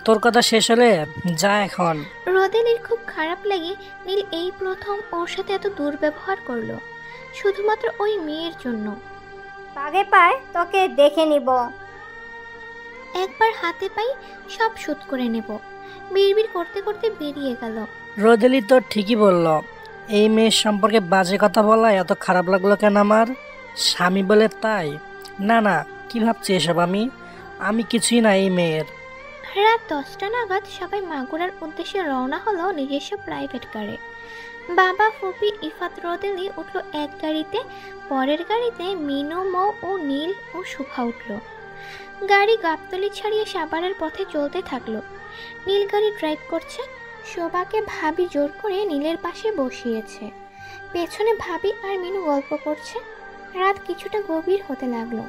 তোর কথা শেষ হলে যা এখন। রোদেলির খুব খারাপ লাগে নীল এই প্রথম ওর সাথে এত দুর্ব্যবহার করলো, শুধুমাত্র ওই মেয়ের জন্য। পাগে পায় তোকে দেখে নিব। একবার হাতে পাই সব শোধ করে নেব। বিড়বিড় করতে করতে বেরিয়ে গেল। রোদেলি তো ঠিকই বলল, এই মেয়ের সম্পর্কে বাজে কথা বলা এত খারাপ লাগলো কেন আমার? স্বামী বলে তাই? না না, কি ভাবছি এসব? আমি কিছুই না এই মেয়ের। রাত 10টা নাগাদ সবাই মাগুরার উদ্দেশ্যে রওনা হলো নিজস্ব প্রাইভেট কারে। বাবা, ফুপি, ইফাত, রোদেলি উঠল এক গাড়িতে, পরের গাড়িতে মিনু, মৌ ও নীল ও শুভা উঠল। গাড়ি গাবতলি ছাড়িয়ে সাভারের পথে চলতে থাকলো। নীল গাড়ি ড্রাইভ করছে, শোভাকে ভাবি জোর করে নীলের পাশে বসিয়েছে। পেছনে ভাবি আর মিনু গল্প করছে। রাত কিছুটা গভীর হতে লাগলো।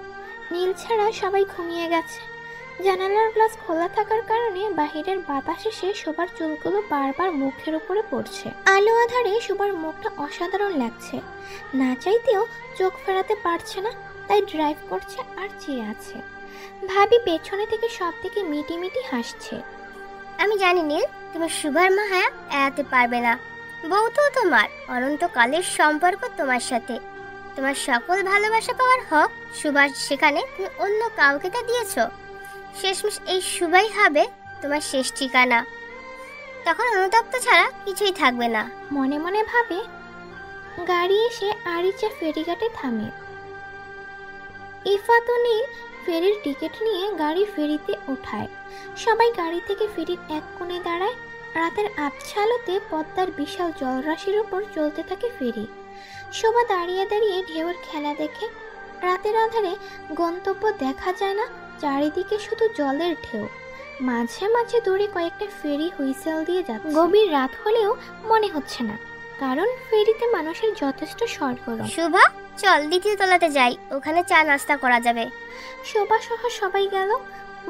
নীল ছাড়া সবাই ঘুমিয়ে গেছে। জানালার গ্লাস খোলা থাকার কারণে বাহিরের বাতাস এসে শোভার চুলগুলো বারবার মুখের উপরে পড়ছে। আলো আধারে শোভার মুখটা অসাধারণ লাগছে। না চাইতেও চোখ ফেরাতে পারছে না, তাই ড্রাইভ করছে আর চেয়ে আছে। ভাবি পেছনে থেকে সব থেকে মিটি মিটি হাসছে। আমি জানি নীল, তুমি শুভার মায়া এড়াতে পারবে না। বউ তো তোমার, অনন্তকালের সম্পর্ক তোমার সাথে। তোমার সকল ভালোবাসা পাওয়ার হক শুভার, সেখানে তুমি অন্য কাউকে তা দিয়েছ। শেষমেশ এই শুভাই হবে তোমার শেষ ঠিকানা। তখন অনুতপ্ত ছাড়া কিছুই থাকবে না। মনে মনে ভাবে। গাড়ি এসে আরিচা ফেরিঘাটে থামে। ইফাত ও নীল ফেরির টিকিট নিয়ে গাড়ি ফেরিতে ওঠায়। সবাই গাড়ি থেকে ফেরির এক কোণে দাঁড়ায়। রাতের আবছা আলোতে পদ্মার বিশাল জলরাশির উপর চলতে থাকে ফেরি। শোভা দাঁড়িয়ে দাঁড়িয়ে ঢেউয়ের খেলা দেখে। রাতের আধারে গন্তব্য দেখা যায় না, চারিদিকে শুধু জলের ঢেউ। মাঝে মাঝে দূরে কয়েকটা ফেরি হুইসেল দিয়ে যাচ্ছে। গভীর রাত হলেও মনে হচ্ছে না, কারণ ফেরিতে মানুষের যথেষ্ট সরগরম। শুভা, চল দ্বিতীয় তলাতে যাই, ওখানে চা নাস্তা করা যাবে। শোভা সহ সবাই গেল,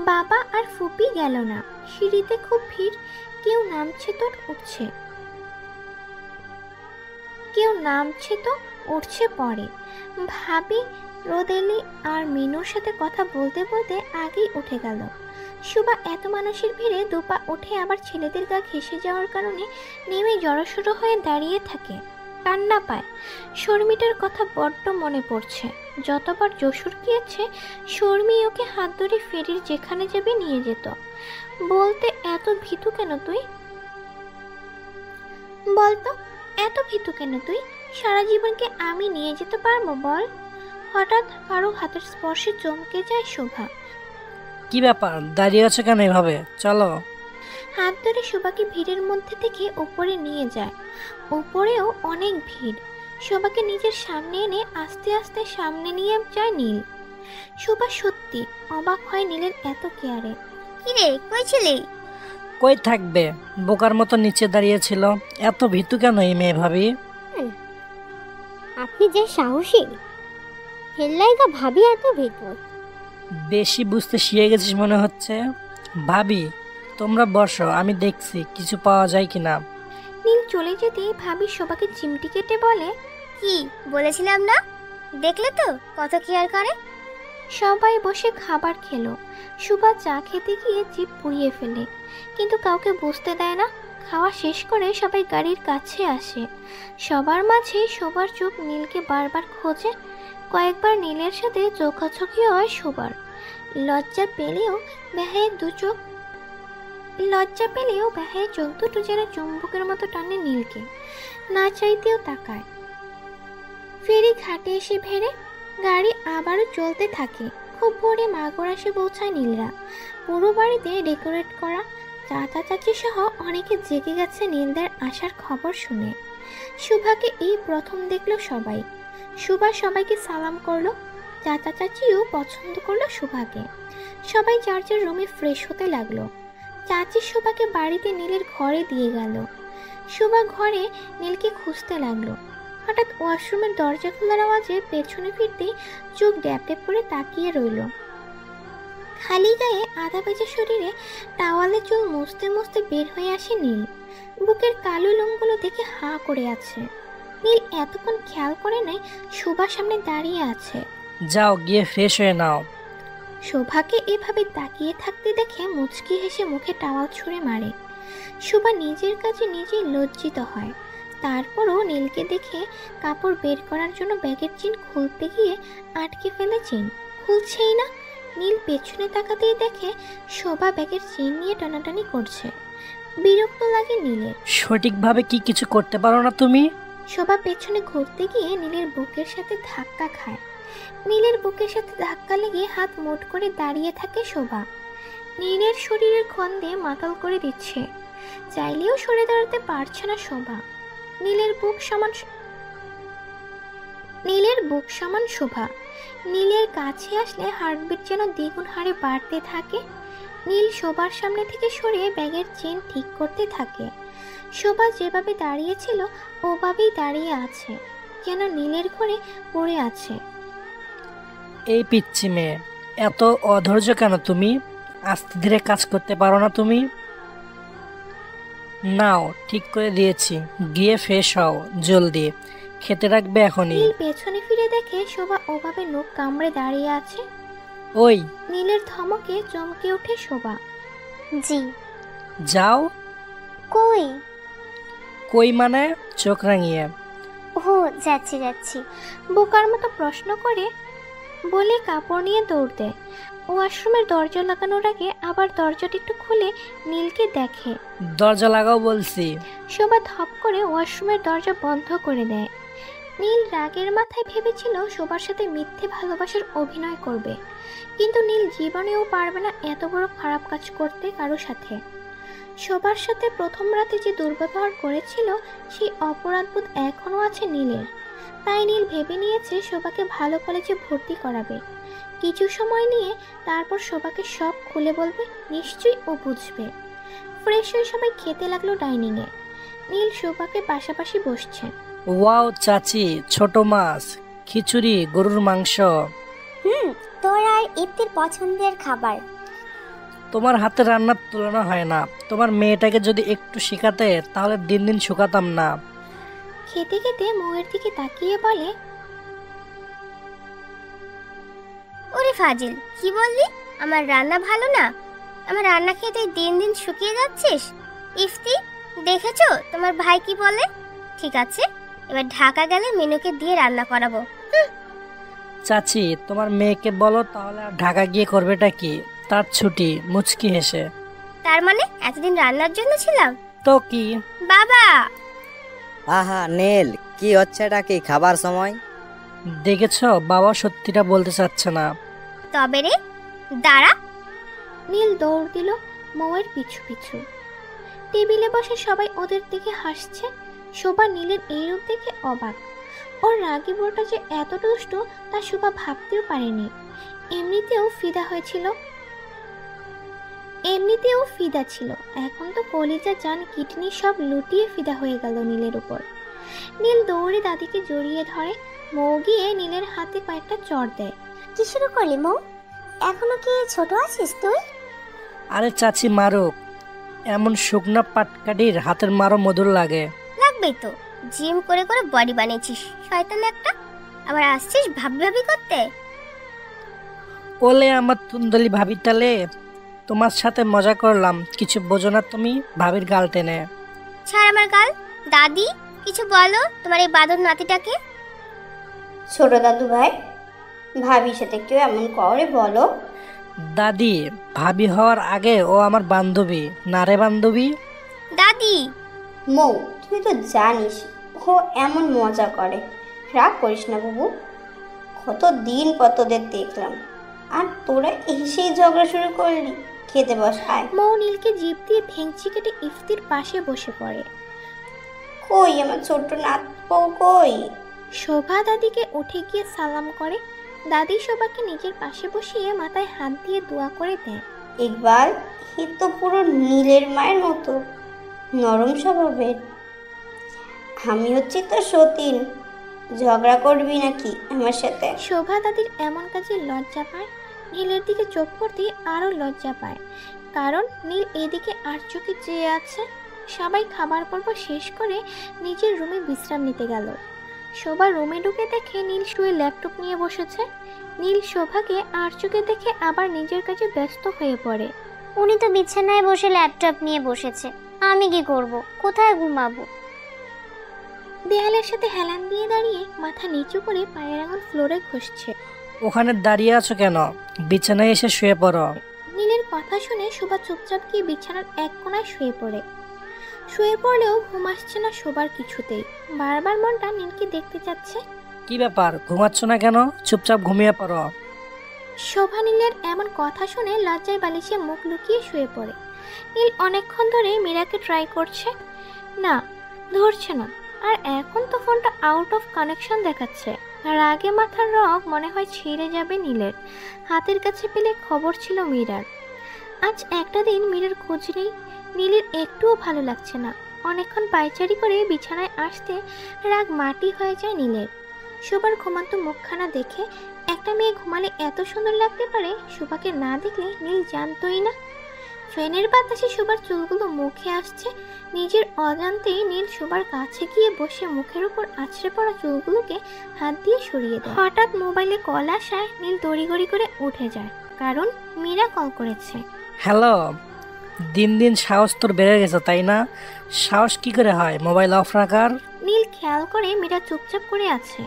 বাবা আর ফুপি গেল না। সিঁড়িতে খুব ভিড়, কেউ নামছে তো উঠছে, কেউ নামছে তো উঠছে পরে। ভাবি, রোদেলি আর মিনুর সাথে কথা বলতে বলতে আগেই উঠে গেল। শুভা এত মানুষের ভিড়ে দুপা উঠে আবার ছেলেদের গা ঘেঁষে যাওয়ার কারণে নেমে জড়সড়ো হয়ে দাঁড়িয়ে থাকে। কান্না পায়। শর্মিটার কথা বড্ড মনে পড়ছে। যতবার যশোর গিয়েছে শর্মি ওকে হাত ধরে ফেরির যেখানে যাবে নিয়ে যেত। বলতে এত ভীতু কেন তুই? বলতো এত ভীতু কেন তুই? সারা জীবনকে আমি নিয়ে যেতে পারবো বল? হঠাৎ কারো হাতের স্পর্শে চমকে যায় শোভা। কি ব্যাপার, দাঁড়িয়ে আছো কেন এভাবে? চলো। হাত ধরে শোভাকে ভিড়ের মধ্যে থেকে উপরে নিয়ে যায়। উপরেও অনেক ভিড়। শোভাকে নিজের সামনে এনে আস্তে আস্তে সামনে নিয়ে যায় নীল। শোভা সত্যি অবাক হয় নীলের এত কেয়ারে। কিরে, কই ছিলি? কই থাকবে, বোকার মতো নিচে দাঁড়িয়েছিল। এত ভীতু কেন এই মেয়ে ভাবি? আপনি যে সাহসী, হেল্লাইগা ভাবি এত ভীতু। বেশি বুঝতে শিখে গেছিস মনে হচ্ছে। ভাবি, তোমরা বসো, আমি দেখছি কিছু পাওয়া যায় কিনা। নীল চলে যেতে ভাবি শোভাকে চিমটি কেটে বলে, কি বলেছিলাম না, দেখলে তো কত কেয়ার করে। সবাই বসে খাবার খেলো। শোভা চা খেতে গিয়ে জিভ পুড়িয়ে ফেলে, কিন্তু কাউকে বুঝতে দেয় না। খাওয়া শেষ করে সবাই গাড়ির কাছে আসে। সবার মাঝে শোভার চোখ নীলকে বারবার খোঁজে। কয়েকবার নীলের সাথে চোখাচোখি হয় শোভার। লজ্জা পেলেও বেহায়ের চোখ দুটো যেন চুম্বকের মতো টানে নীলকে, না চাইতেও তাকায়। ফেরি ঘাটে এসে ভেড়ে গাড়ি আবারও চলতে থাকে। খুব ভোরে মাগর এসে পৌঁছায় নীলরা। পুরো বাড়িতে ডেকোরেট করা, চাচা চাচি সহ অনেকে জেগে গেছে নীলদের আসার খবর শুনে। শুভাকে এই প্রথম দেখলো সবাই। শুভা সবাইকে সালাম করলো। চাচা চাচিও পছন্দ করলো শুভাকে। সবাই যার যার রুমে ফ্রেশ হতে লাগলো। চাচি শুভাকে বাড়িতে নীলের ঘরে দিয়ে গেল। শুভা ঘরে নীলকে খুঁজতে লাগলো। হঠাৎ ওয়াশরুমের দরজা খোলার আওয়াজে পেছনে ফিরতেই চোখ ড্যাপ ড্যাপ করে তাকিয়ে রইল। খালি গায়ে আধা ভেজা শরীরে টাওয়ালে চুল মুছতে মুছতে বের হয়ে আসে নীল। বুকের কালো লোমগুলো দেখে হাঁ করে আছে। নীল এতক্ষণ খেয়াল করে নাই শোভার সামনে দাঁড়িয়ে আছে। যাও গিয়ে ফ্রেশ হয়ে নাও। শোভাকে এভাবে তাকিয়ে থাকতে দেখে মুচকি হেসে মুখে টাওয়াল ছুঁড়ে মারে। শোভা নিজের কাছে নিজেই লজ্জিত হয়। তারপরও নীলকে দেখে কাপড় বের করার জন্য ব্যাগের চেন খুলতে গিয়ে আটকে ফেলে চেন খুলছেই না। নীল পেছনে তাকাতেই দেখে শোভা ব্যাগের চেন নিয়ে টানাটানি করছে। বিরক্ত লাগে নীলের। সঠিকভাবে কি কিছু করতে পারো না তুমি? শোভা পেছনে ঘুরতে গিয়ে নীলের বুকের সাথে ধাক্কা খায়। নীলের বুকের সাথে ধাক্কা লেগে হাত মুঠ করে দাঁড়িয়ে থাকে শোভা। নীলের শরীরের খন্দে মাতাল করে দিচ্ছে। চাইলেও সরে দাঁড়াতে পারছে না শোভা। নীলের বুক সমান শোভা। নীলের কাছে আসলে হার্টবিট যেন দ্বিগুণ হারে বাড়তে থাকে। নীল শোভার সামনে থেকে সরে ব্যাগের চেন ঠিক করতে থাকে। শোভা যেভাবে দাঁড়িয়েছিল ওভাবেই দাঁড়িয়ে আছে, যেন নীলের ঘরে পড়ে আছে। এই পিচ্ছি মেয়ে, এত অধৈর্য কেন তুমি? আস্তে ধীরে কাজ করতে পারো না তুমি? নাও, ঠিক করে দিয়েছি, গিয়ে ফ্রেশ হও জলদি। খেতে রাখবে এখনই। নীল পেছনে ফিরে দেখে শোভা ওভাবে নখ কামড়ে দাঁড়িয়ে আছে। ওই! নীলের ধমকে চমকে ওঠে শোভা। জি। যাও। কই? কই মানে? চোখ রাঙিয়ে। ও যাচ্ছি। বোকার মতো প্রশ্ন করে বলে কাপড় নিয়ে দৌড় দেয়। ওয়াশরুমের দরজা লাগানোর আগে আবার দরজাটা একটু খুলে নীলকে দেখে। দরজা লাগাও বলছি। শোভা ধপ করে ওয়াশরুমের দরজা বন্ধ করে দেয়। নীল রাগের মাথায় ভেবেছিল শোভার সাথে মিথ্যে ভালোবাসার অভিনয় করবে, কিন্তু নীল জীবনেও পারবে না এত বড় খারাপ কাজ করতে কারো সাথে। শোভার সাথে প্রথম রাতে যে দুর্ব্যবহার করেছিল সেই অপরাধবোধ এখনো আছে নীলের। তাই নীল ভেবে নিয়েছে শোভাকে ভালো কলেজে ভর্তি করাবে। কিছু সময় নিয়ে তারপর শোভাকে সব খুলে বলবে, নিশ্চয়ই ও বুঝবে। ফ্রেশ হয়ে সবাই খেতে লাগলো ডাইনিংয়ে। নীল শোভাকে পাশাপাশি বসছে। ওয়াও চাচি, ছোট মাছ, খিচুড়ি, গরুর মাংস। তোর আর ইফতির পছন্দের খাবার। তোমার হাতে রান্নার তুলনা হয় না। তোমার মেয়েটাকে যদি একটু শেখাতে তাহলে দিন দিন শুকাতাম না। খেতে খেতে মৌয়ের দিকে তাকিয়ে বলে, ওরে ফাজিল, কি বললি? আমার রান্না ভালো না? আমার রান্না খেয়ে তুই দিন দিন শুকিয়ে যাচ্ছিস? ইফতি, দেখেছো তোমার ভাই কি বলে? ঠিক আছে, এবার ঢাকা গেলে মেনুকে দিয়ে রান্না করাবো। চাচি, তোমার মেয়েকে বলো তাহলে আর ঢাকা গিয়ে করবেটা কি? তার ছুটি। মুচকি হেসে। তার মানে এতদিন রান্নার জন্য ছিলাম? তো কি? বাবা! আহা নীল, কি হচ্ছেটা কি? খাবার সময় দেখেছো, বাবা সত্যিটা বলতে চাচ্ছে না। তবে রে, দাঁড়া। নীল দৌড় দিল মৌয়ের পিছু পিছু। টেবিলে বসে সবাই ওদের দিকে হাসছে। শোভা নীলের এই রূপ দেখে অবাক। ওর রাগী বউটা যে এত দুষ্ট তা শোভা ভাবতেও পারেনি। এমনিতেও ফিদা ছিল, এখন তো কলিজা, জান, কিডনি সব লুটিয়ে ফিদা হয়ে গেল নীলের উপর। নীল দৌড়ে দাদিকে জড়িয়ে ধরে। মৌ গিয়ে নীলের হাতে কয়েকটা চড় দেয়। কি শুরু করলি মৌ? এখনো কি ছোট আছিস তুই? আরে চাচি মারুক, এমন শুকনা পাটকাঠির হাতের মারও মধুর লাগে। লাগবেই তো, জিম করে করে বডি বানিয়েছিস শয়তান একটা, আবার আসছিস ভাবি করতে। ওলে আমার তুন্দলি ভাবি, তালে তোমার সাথে মজা করলাম, কিছু বোঝো না তুমি? ভাবির গাল টেনে। ছাড় আমার গাল। দাদি, কিছু বলো তোমার এই বাদর নাতিটাকে। ছোট দাদু ভাই, ভাবির সাথে কেউ এমন করে বলো? দাদি, ভাবি হওয়ার আগে ও আমার বান্ধবী, না রে বান্ধবী? দাদি, মৌ, তুই তো জানিস ও এমন মজা করে। রাগ করিস না বাবু, কতদিন পর তোদের দেখলাম, আর তোরা এসেই ঝগড়া শুরু করলি। খেতে বস, আয়। মৌ নীলকে জিভ দিয়ে ভেঙচি কেটে ইফতির পাশে বসে পড়ে। কই আমার ছোট্ট নাত বউ কই? শোভা দাদিকে উঠে গিয়ে সালাম করে। দাদি শোভাকে নিজের পাশে বসিয়ে মাথায় হাত দিয়ে দোয়া করে দেয়। ইকবাল, এ তো পুরো নীলের মায়ের মতো নরম স্বভাবের। আমি হচ্ছি তো সতীন, ঝগড়া করবি নাকি আমার সাথে? শোভা দাদির এমন কাজে লজ্জা পায়। নীলের দিকে চোখ পড়তেই আরও লজ্জা পায়, কারণ নীল এদিকে আর চোখে চেয়ে আছে। সবাই খাবার পর্ব শেষ করে নিজের রুমে বিশ্রাম নিতে গেল। শোভা রুমে ঢুকে দেখে নীল শুয়ে ল্যাপটপ নিয়ে বসেছে। নীল শোভাকে আর চোখে দেখে আবার নিজের কাজে ব্যস্ত হয়ে পড়ে। উনি তো বিছানায় বসে ল্যাপটপ নিয়ে বসেছে, আমি কি করব? কোথায় ঘুমাবো? দেয়ালের সাথে হেলান দিয়ে দাঁড়িয়ে মাথা নিচু করে পায়ের আঙুল ফ্লোরে ঘষছে। ওখানে দাঁড়িয়ে আছো কেন? বিছানায় এসে শুয়ে পড়ো। নীলের কথা শুনে শোভা চুপচাপ গিয়ে বিছানার এক কোণায় শুয়ে পড়ে। শুয়ে পড়লেও ঘুম আসছে না শোবার কিছুতেই। বারবার মনটা নীলকে দেখতে চাচ্ছে। কি ব্যাপার, ঘুমাচ্ছ না কেন? চুপচাপ ঘুমিয়ে পড়ো। শোভা নীলের এমন কথা শুনে লজ্জায় বালিশে মুখ লুকিয়ে শুয়ে পড়ে। নীল অনেকক্ষণ ধরে মীরাকে ট্রাই করছে, না ধরছে না। আর এখন তো ফোনটা আউট অফ কানেকশন দেখাচ্ছে। রাগে মাথার রগ মনে হয় ছিঁড়ে যাবে নীলের। হাতের কাছে পেলে খবর ছিল মীরার। আজ একটা দিন মীরার খোঁজ নেই। নীলের একটুও ভালো লাগছে না। অনেকক্ষণ পায়চারি করে বিছানায় আসতে রাগ মাটি হয়ে যায় নীলের। শোভার ঘুমান্ত মুখখানা দেখে একটা মেয়ে ঘুমালে এত সুন্দর লাগতে পারে, শোভাকে না দেখলে নীল জানতোই না। ফ্যানের বাতাসে শোভার চুলগুলো মুখে আসছে। নিজের অজান্তেই নীল শোভার কাছে গিয়ে বসে মুখের উপর আছড়ে পড়া চুলগুলোকে হাত দিয়ে সরিয়ে দেয়। হঠাৎ মোবাইলে কল আসায় নীল তড়িঘড়ি করে উঠে যায়, কারণ মীরা কল করেছে। হ্যালো, দিন দিন সাহস তোর বেড়ে গেছে তাই না? সাহস কি করে হয় মোবাইল অফ রাখার? নীল খেয়াল করে মীরা চুপচাপ করে আছে,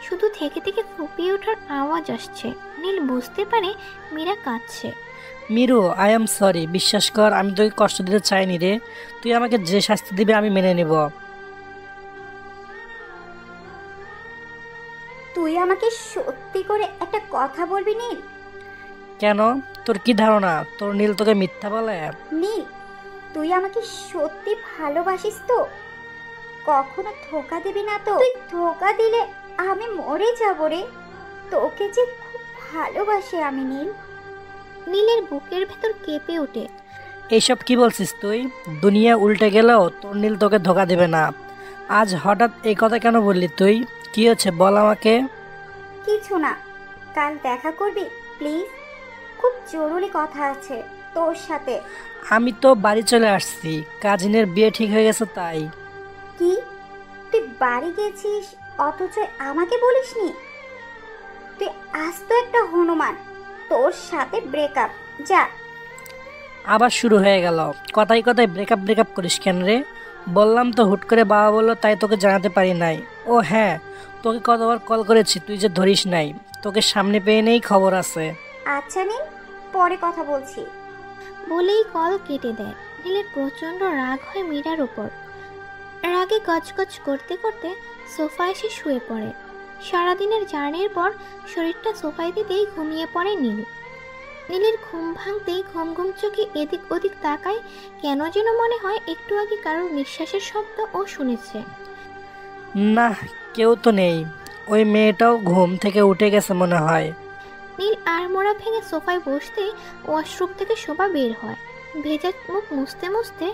শুধু থেকে থেকে ফুপিয়ে ওঠার আওয়াজ আসছে। নীল বুঝতে পারে মীরা কাঁদছে। মিরু, আই এম সরি, বিশ্বাস কর আমি তোকে কষ্ট দিতে চাইনি রে। তুই আমাকে যে শাস্তি দিবে আমি মেনে নেব। তুই আমাকে সত্যি করে একটা কথা বলবি নীল? কেন, তোর কি ধারণা তোর নীল তোকে মিথ্যা বলে? নীল, তুই আমাকে সত্যি ভালোবাসিস তো? কখনো ধোকা দিবি না তো? তুই ধোকা দিলে আমি মরে যাব রে। তোকে যে খুব ভালোবাসি আমি নীল। নীলের বুকের ভেতর কেঁপে ওঠে। এইসব কি বলছিস তুই? দুনিয়া উল্টে গেলেও তোর নীল তোকে ধোকা দেবে না। আজ হঠাৎ এই কথা কেন বললি তুই? কি হচ্ছে বল আমাকে। কিছু না, কাল দেখা করবি প্লিজ? খুব জরুরি কথা আছে তোর সাথে। আমি তো বাড়ি চলে আসছি, কাজিনের বিয়ে ঠিক হয়ে গেছে তাই। কি, তুই বাড়ি গেছিস অথচ আমাকে বলিসনি? তুই আজ তো একটা হনুমান, তোর সাথে ব্রেকআপ। যা। আবার শুরু হয়ে গেল, কথায় কথায় ব্রেকআপ ব্রেকআপ করিস কেন রে? বললাম তো হুট করে বাবা বললো তাই তোকে জানাতে পারি নাই। ও হ্যাঁ, তোকে কতবার কল করেছি তুই যে ধরিস নাই। তোকে সামনে পেয়ে নেই খবর আছে। আচ্ছা নীল, পরে কথা বলছি বলেই কল কেটে দেয়। নীলের প্রচণ্ড রাগ হয় মীরার উপর। রাগে গজগজ করতে করতে সোফায় এসে শুয়ে পড়ে। সারাদিনের জার্নির পর শরীরটা সোফায় দিতেই ঘুমিয়ে পড়ে নীল। নীলের ঘুম ভাঙতেই ঘুম ঘুম চোখে এদিক ওদিক তাকায়। কেন যেন মনে হয় একটু আগে কারোর নিঃশ্বাসের শব্দ ও শুনেছে। না, কেউ তো নেই। ওই মেয়েটাও ঘুম থেকে উঠে গেছে মনে হয়। নীল আড়মোড়া ভেঙে সোফায় বসতে ওয়াশরুম থেকে শোভা বের হয়। ভেজা মুখ মুছতে মুছতে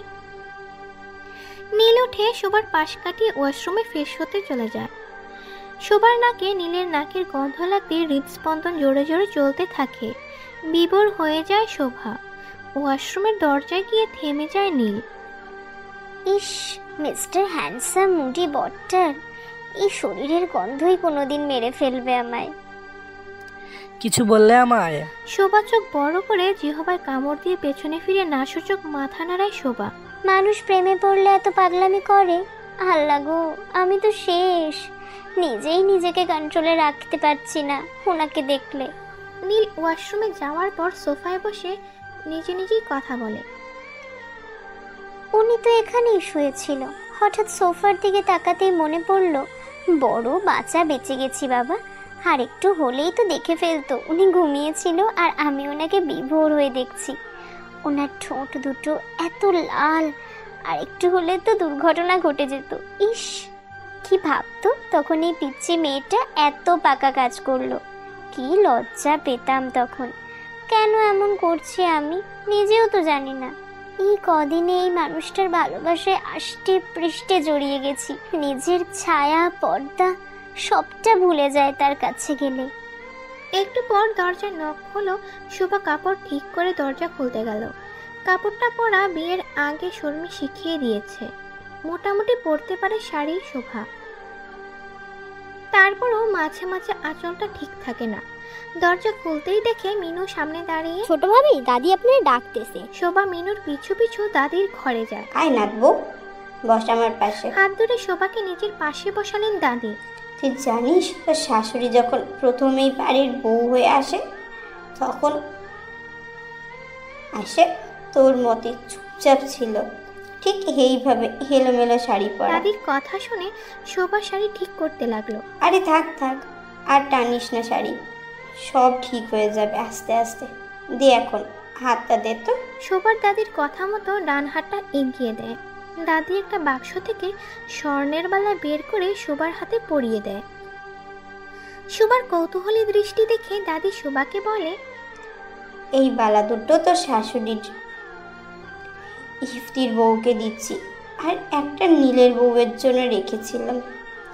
নীল উঠে শোভার পাশ কাটিয়ে ওয়াশরুমে ফ্রেশ হতে চলে যায়। শোভার নাকে নীলের নাকের গন্ধ লাগতে হৃদস্পন্দন জোরে জোরে চলতে থাকে। বিভোর হয়ে যায় শোভা। ওয়াশরুমের দরজায় গিয়ে থেমে যায় নীল। ইস, মিস্টার হ্যান্ডসাম মুডি বটটার এই শরীরের গন্ধই কোনোদিন মেরে ফেলবে আমায়। কিছু বললে আমায়? শোভা চোখ বড় করে জিহবায় কামড় দিয়ে পেছনে ফিরে নাসূচক মাথা নাড়ায় শোভা। মানুষ প্রেমে পড়লে এত পাগলামি করে? আল্লাহ গো, আমি তো শেষ। নিজেই নিজেকে কন্ট্রোলে রাখতে পারছি না ওনাকে দেখলে। নীল ওয়াশরুমে যাওয়ার পর সোফায় বসে নিজে নিজেই কথা বলে। উনি তো এখানেই শুয়েছিল, হঠাৎ সোফার দিকে তাকাতেই মনে পড়ল বড় বাচ্চা বেঁচে গেছি বাবা। আর একটু হলেই তো দেখে ফেলতো উনি ঘুমিয়েছিল আর আমি ওনাকে বিভোর হয়ে দেখছি। ওনার ঠোঁট দুটো এত লাল, আর একটু হলে তো দুর্ঘটনা ঘটে যেত। ইস, কি ভাবতো তখন এই পিচ্ছি মেয়েটা এত পাকা কাজ করলো। কি লজ্জা পেতাম তখন। কেন এমন করছি আমি নিজেও তো জানি না। এই কদিনে এই মানুষটার ভালোবাসায় আষ্টে পৃষ্ঠে জড়িয়ে গেছি। নিজের ছায়া, পর্দা সবটা ভুলে যায় তার কাছে গেলে। একটু পর দরজার নখ হলো। শোভা কাপড় ঠিক করে দরজা খুলতে গেল। কাপড়টা পরা বিয়ের আগে শর্মি শিখিয়ে দিয়েছে, মোটামুটি পরতে পারে শাড়ি শোভা। তারপরও মাঝে মাঝে আঁচলটা ঠিক থাকে না। দরজা খুলতেই দেখে মিনু সামনে দাঁড়িয়ে। ছোট ভাবি, দাদি আপনার ডাকতেছে। শোভা মিনুর পিছু পিছু দাদির ঘরে যায়। আয় নাচবো, বস আমার পাশে। হাত ধরে শোভাকে নিজের পাশে বসালেন দাদি। তুই জানিস তোর শাশুড়ি যখন প্রথমেই বাড়ির বউ হয়ে আসে তখন তোর মতে চুপচাপ ছিল, ঠিক এইভাবে এলোমেলো শাড়ি পরা। দাদির কথা শুনে শোভা শাড়ি ঠিক করতে লাগলো। আরে থাক থাক, আর টানিস না শাড়ি, সব ঠিক হয়ে যাবে আস্তে আস্তে। দে এখন হাতটা দে তো। শোভার দাদির কথা মতো ডান হাতটা এগিয়ে দেয়। দাদি একটা বাক্স থেকে স্বর্ণের বালা বের করে শোভার হাতে পরিয়ে দেয়। শোভার কৌতূহলী দৃষ্টি দেখে দাদি শোভাকে বলে, এই বালা দুটো তোর শাশুড়ির, ইফতির বউকে দিচ্ছি, আর একটা নীলের বউয়ের জন্য রেখেছিলাম।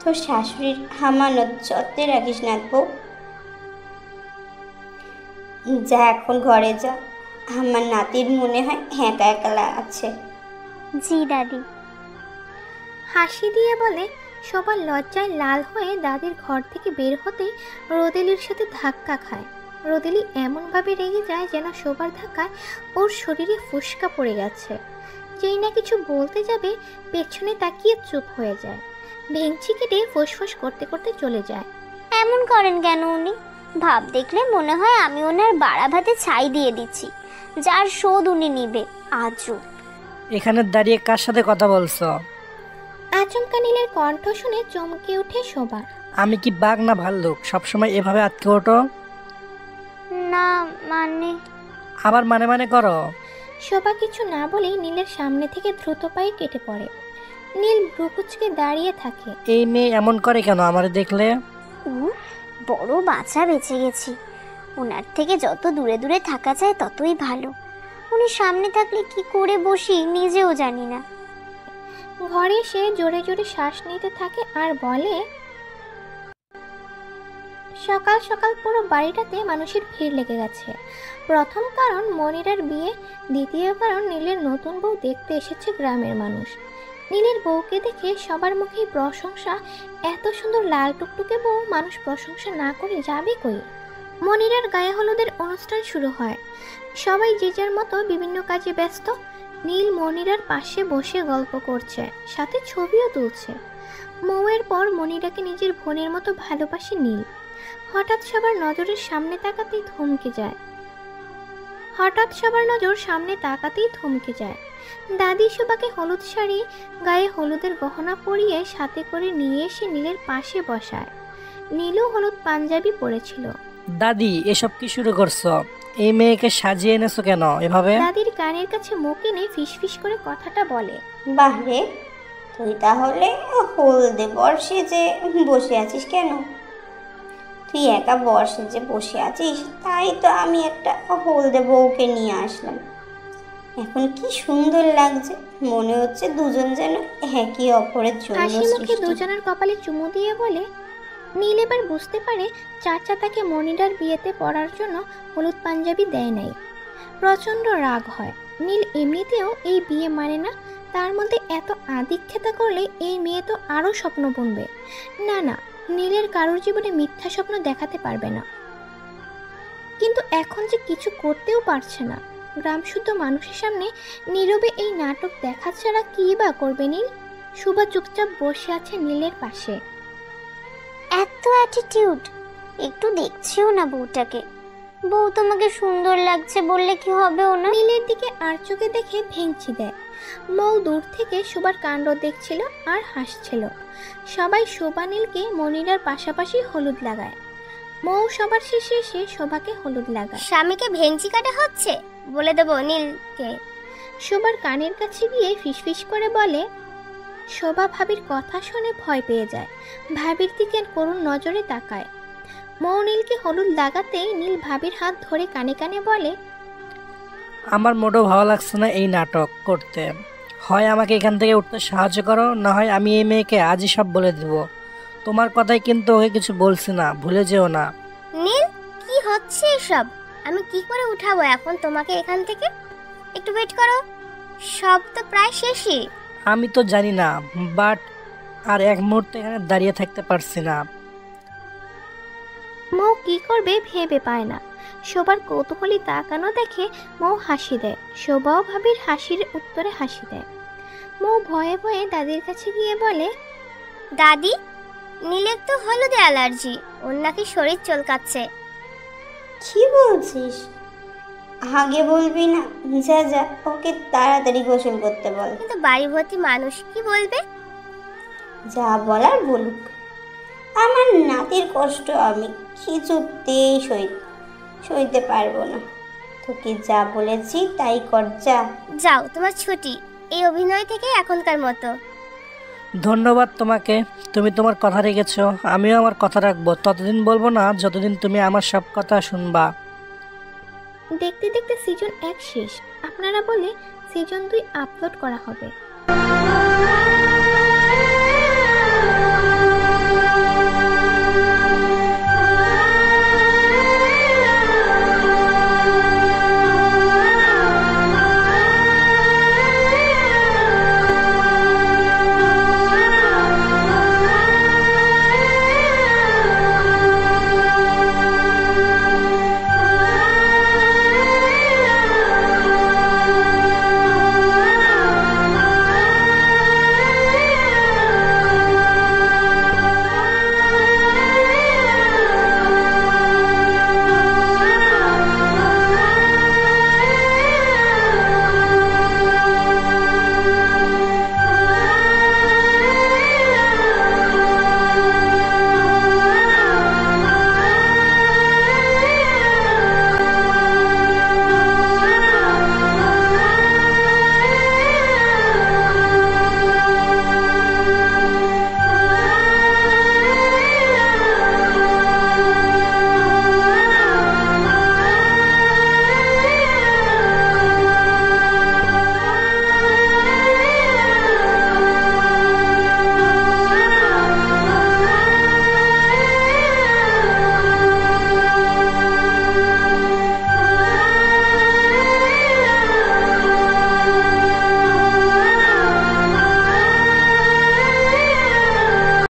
তোর শাশুড়ির আমানত যত্নে রাখিস না বউ। যা এখন ঘরে যা, আমার নাতির মনে হয় একা একা আছে। জি দাদি। হাসি দিয়ে বলে। শোভা লজ্জায় লাল হয়ে দাদির ঘর থেকে বের হতেই রোদেলির সাথে ধাক্কা খায়। রোদেলি এমনভাবে রেগে যায় যেন শোভার ধাক্কায় ওর শরীরে ফুসকা পড়ে গেছে। যেই না কিছু বলতে যাবে পেছনে তাকিয়ে চুপ হয়ে যায়। ভেঙচি কেটে ফুসফুস করতে করতে চলে যায়। এমন করেন কেন উনি? ভাব দেখলে মনে হয় আমি ওনার বাড়া ভাতে ছাই দিয়ে দিচ্ছি, যার শোধ উনি নিবে। আজও এখানে দাঁড়িয়ে কার সাথে কথা বলছো? আচমকা নীলের কণ্ঠ শুনে চমকে ওঠে শোভা। আমি কি বাঘ না ভাল্লুক সবসময় এভাবে আটকে ওঠো? না মানে। আবার মানে মানে করো। শোভা কিছু না বলেই নীলের সামনে থেকে দ্রুত পায়ে কেটে পড়ে। নীল ভ্রুকুচকে দাঁড়িয়ে থাকে। এই মেয়ে এমন করে কেন আমার দেখলে? বড় বাচ্চা বেঁচে গেছি। ওনার থেকে যত দূরে দূরে থাকা যায় ততই ভালো। উনি সামনে থাকলে কি করে বসি নিজেও জানি না। ঘরে সে জোরে জোরে শ্বাস নিতে থাকে আর বলে, সকাল সকাল পুরো বাড়িটাতে মানুষের ভিড় লেগে গেছে। প্রথম কারণ মনিরার বিয়ে, দ্বিতীয় কারণ নীলের নতুন বউ দেখতে এসেছে গ্রামের মানুষ। নীলের বউকে দেখে সবার মুখেই প্রশংসা। এত সুন্দর লাল টুকটুকে বউ মানুষ প্রশংসা না করে যাবে কই? মনিরার গায়ে হলুদের অনুষ্ঠান শুরু হয়। সবাই যে যার মতো বিভিন্ন কাজে ব্যস্ত। নীল মনিরার পাশে বসে গল্প করছে, সাথে ছবিও তুলছে। মৌয়ের পর মনিরাকে নিজের বোনের মতো ভালোবাসে নীল। হঠাৎ সবার নজরের সামনে তাকাতেই থমকে যায়। দাদি শোভাকে হলুদ শাড়ি, গায়ে হলুদের গহনা পরিয়ে সাথে করে নিয়ে এসে নীলের পাশে বসায়। নীলও হলুদ পাঞ্জাবি পরেছিল। দাদি, এসব কি শুরু করছো? এই মেয়েকে সাজিয়ে এনেছো কেন এভাবে? দাদির কানের কাছে মুখ এনে ফিসফিস করে কথাটা বলে। বাহ রে, তুই তাহলে হলদে বর্ষে যে বসে আছিস কেন? তুই একা বর্ষে যে বসে আছিস, তাই তো আমি একটা হলদে বউকে নিয়ে আসলাম। এখন কি সুন্দর লাগছে, মনে হচ্ছে দুজন যেন একই অপরের জন্য হাসি মুখে দুজনের কপালে চুমু দিয়ে বলে। নীল এবার বুঝতে পারে চাচা তাকে মনিরার বিয়েতে পরার জন্য হলুদ পাঞ্জাবি দেয় নাই। প্রচণ্ড রাগ হয়। নীল এমনিতেও এই বিয়ে মানে না, তার মধ্যে এত আদিক্ষেতা করলে এই মেয়ে তো আরও স্বপ্ন বুনবে। না, নীলের কারোর জীবনে মিথ্যা স্বপ্ন দেখাতে পারবে না। কিন্তু এখন যে কিছু করতেও পারছে না। গ্রামশুদ্ধ মানুষের সামনে নীরবে এই নাটক দেখা ছাড়া কী বা করবে নীল? শুভা চুপচাপ বসে আছে নীলের পাশে। এত অ্যাটিটিউড, একটু দেখছিও না বউটাকে। বউ তোমাকে সুন্দর লাগছে বললে কি হবে ওনা? নীলের দিকে আর চোখে দেখে ভেঙচি দেয়। মৌ দূর থেকে শোভার কাণ্ড দেখছিল আর হাসছিল। সবাই শোভা নীলকে মনিরার পাশাপাশি হলুদ লাগায়। মৌ সবার শেষে এসে শোভাকে হলুদ লাগায়। স্বামীকে ভেঙচি কাটা হচ্ছে বলে দেবো নীলকে। শোভার কানের কাছে গিয়ে ফিসফিস করে বলে। শোভা ভাবির কথা শুনে ভয় পেয়ে যায়। ভাবির দিকে করুণ নজরে তাকায়। মৌ নীলকে হলুদ লাগাতেই নীল ভাবির হাত ধরে কানে কানে বলে, আমার মোটেও ভালো লাগছে না এই নাটক করতে। হয় আমাকে এখান থেকে উঠতে সাহায্য করো, না হয় আমি এই মেয়েকে আজই সব বলে দেব। তোমার কথাই কিন্তু ওকে কিছু বলছি না, ভুলে যেও না। নীল, কি হচ্ছে এসব? আমি কি করে উঠাবো এখন তোমাকে এখান থেকে? একটু ওয়েট করো, সব তো প্রায় শেষই। আমি তো জানি না, বাট আর এক মুহূর্তে এখানে দাঁড়িয়ে থাকতে পারছি না। মৌ কি করবে ভেবে পায় না। শোভার কৌতূহলী তাকানো দেখে মৌ হাসি দেয়। শোভাও ভাবির হাসির উত্তরে হাসি দেয়। মৌ ভয়ে ভয়ে দাদির কাছে গিয়ে বলে, দাদি, নীলের তো হলুদে অ্যালার্জি, ওর নাকি শরীর চলকাচ্ছে। কি বলছিস? আগে বলবি না? যা যা, ওকে তাড়াতাড়ি গোসল করতে বল। কিন্তু বাড়ি ভর্তি মানুষ, কি বলবে? যা বলার বলুক। আমার নাতির কষ্ট আমি কিছুতেই সইতে পারবো না। তোকে যা বলেছি তাই কর, যা। যাও, তোমার ছুটি এই অভিনয় থেকে এখনকার মতো। ধন্যবাদ তোমাকে, তুমি তোমার কথা রেখেছো, আমিও আমার কথা রাখবো। ততদিন বলবো না যতদিন তুমি আমার সব কথা শুনবা। দেখতে দেখতে সিজন 1 শেষ। আপনারা বলে সিজন 2 আপলোড করা হবে।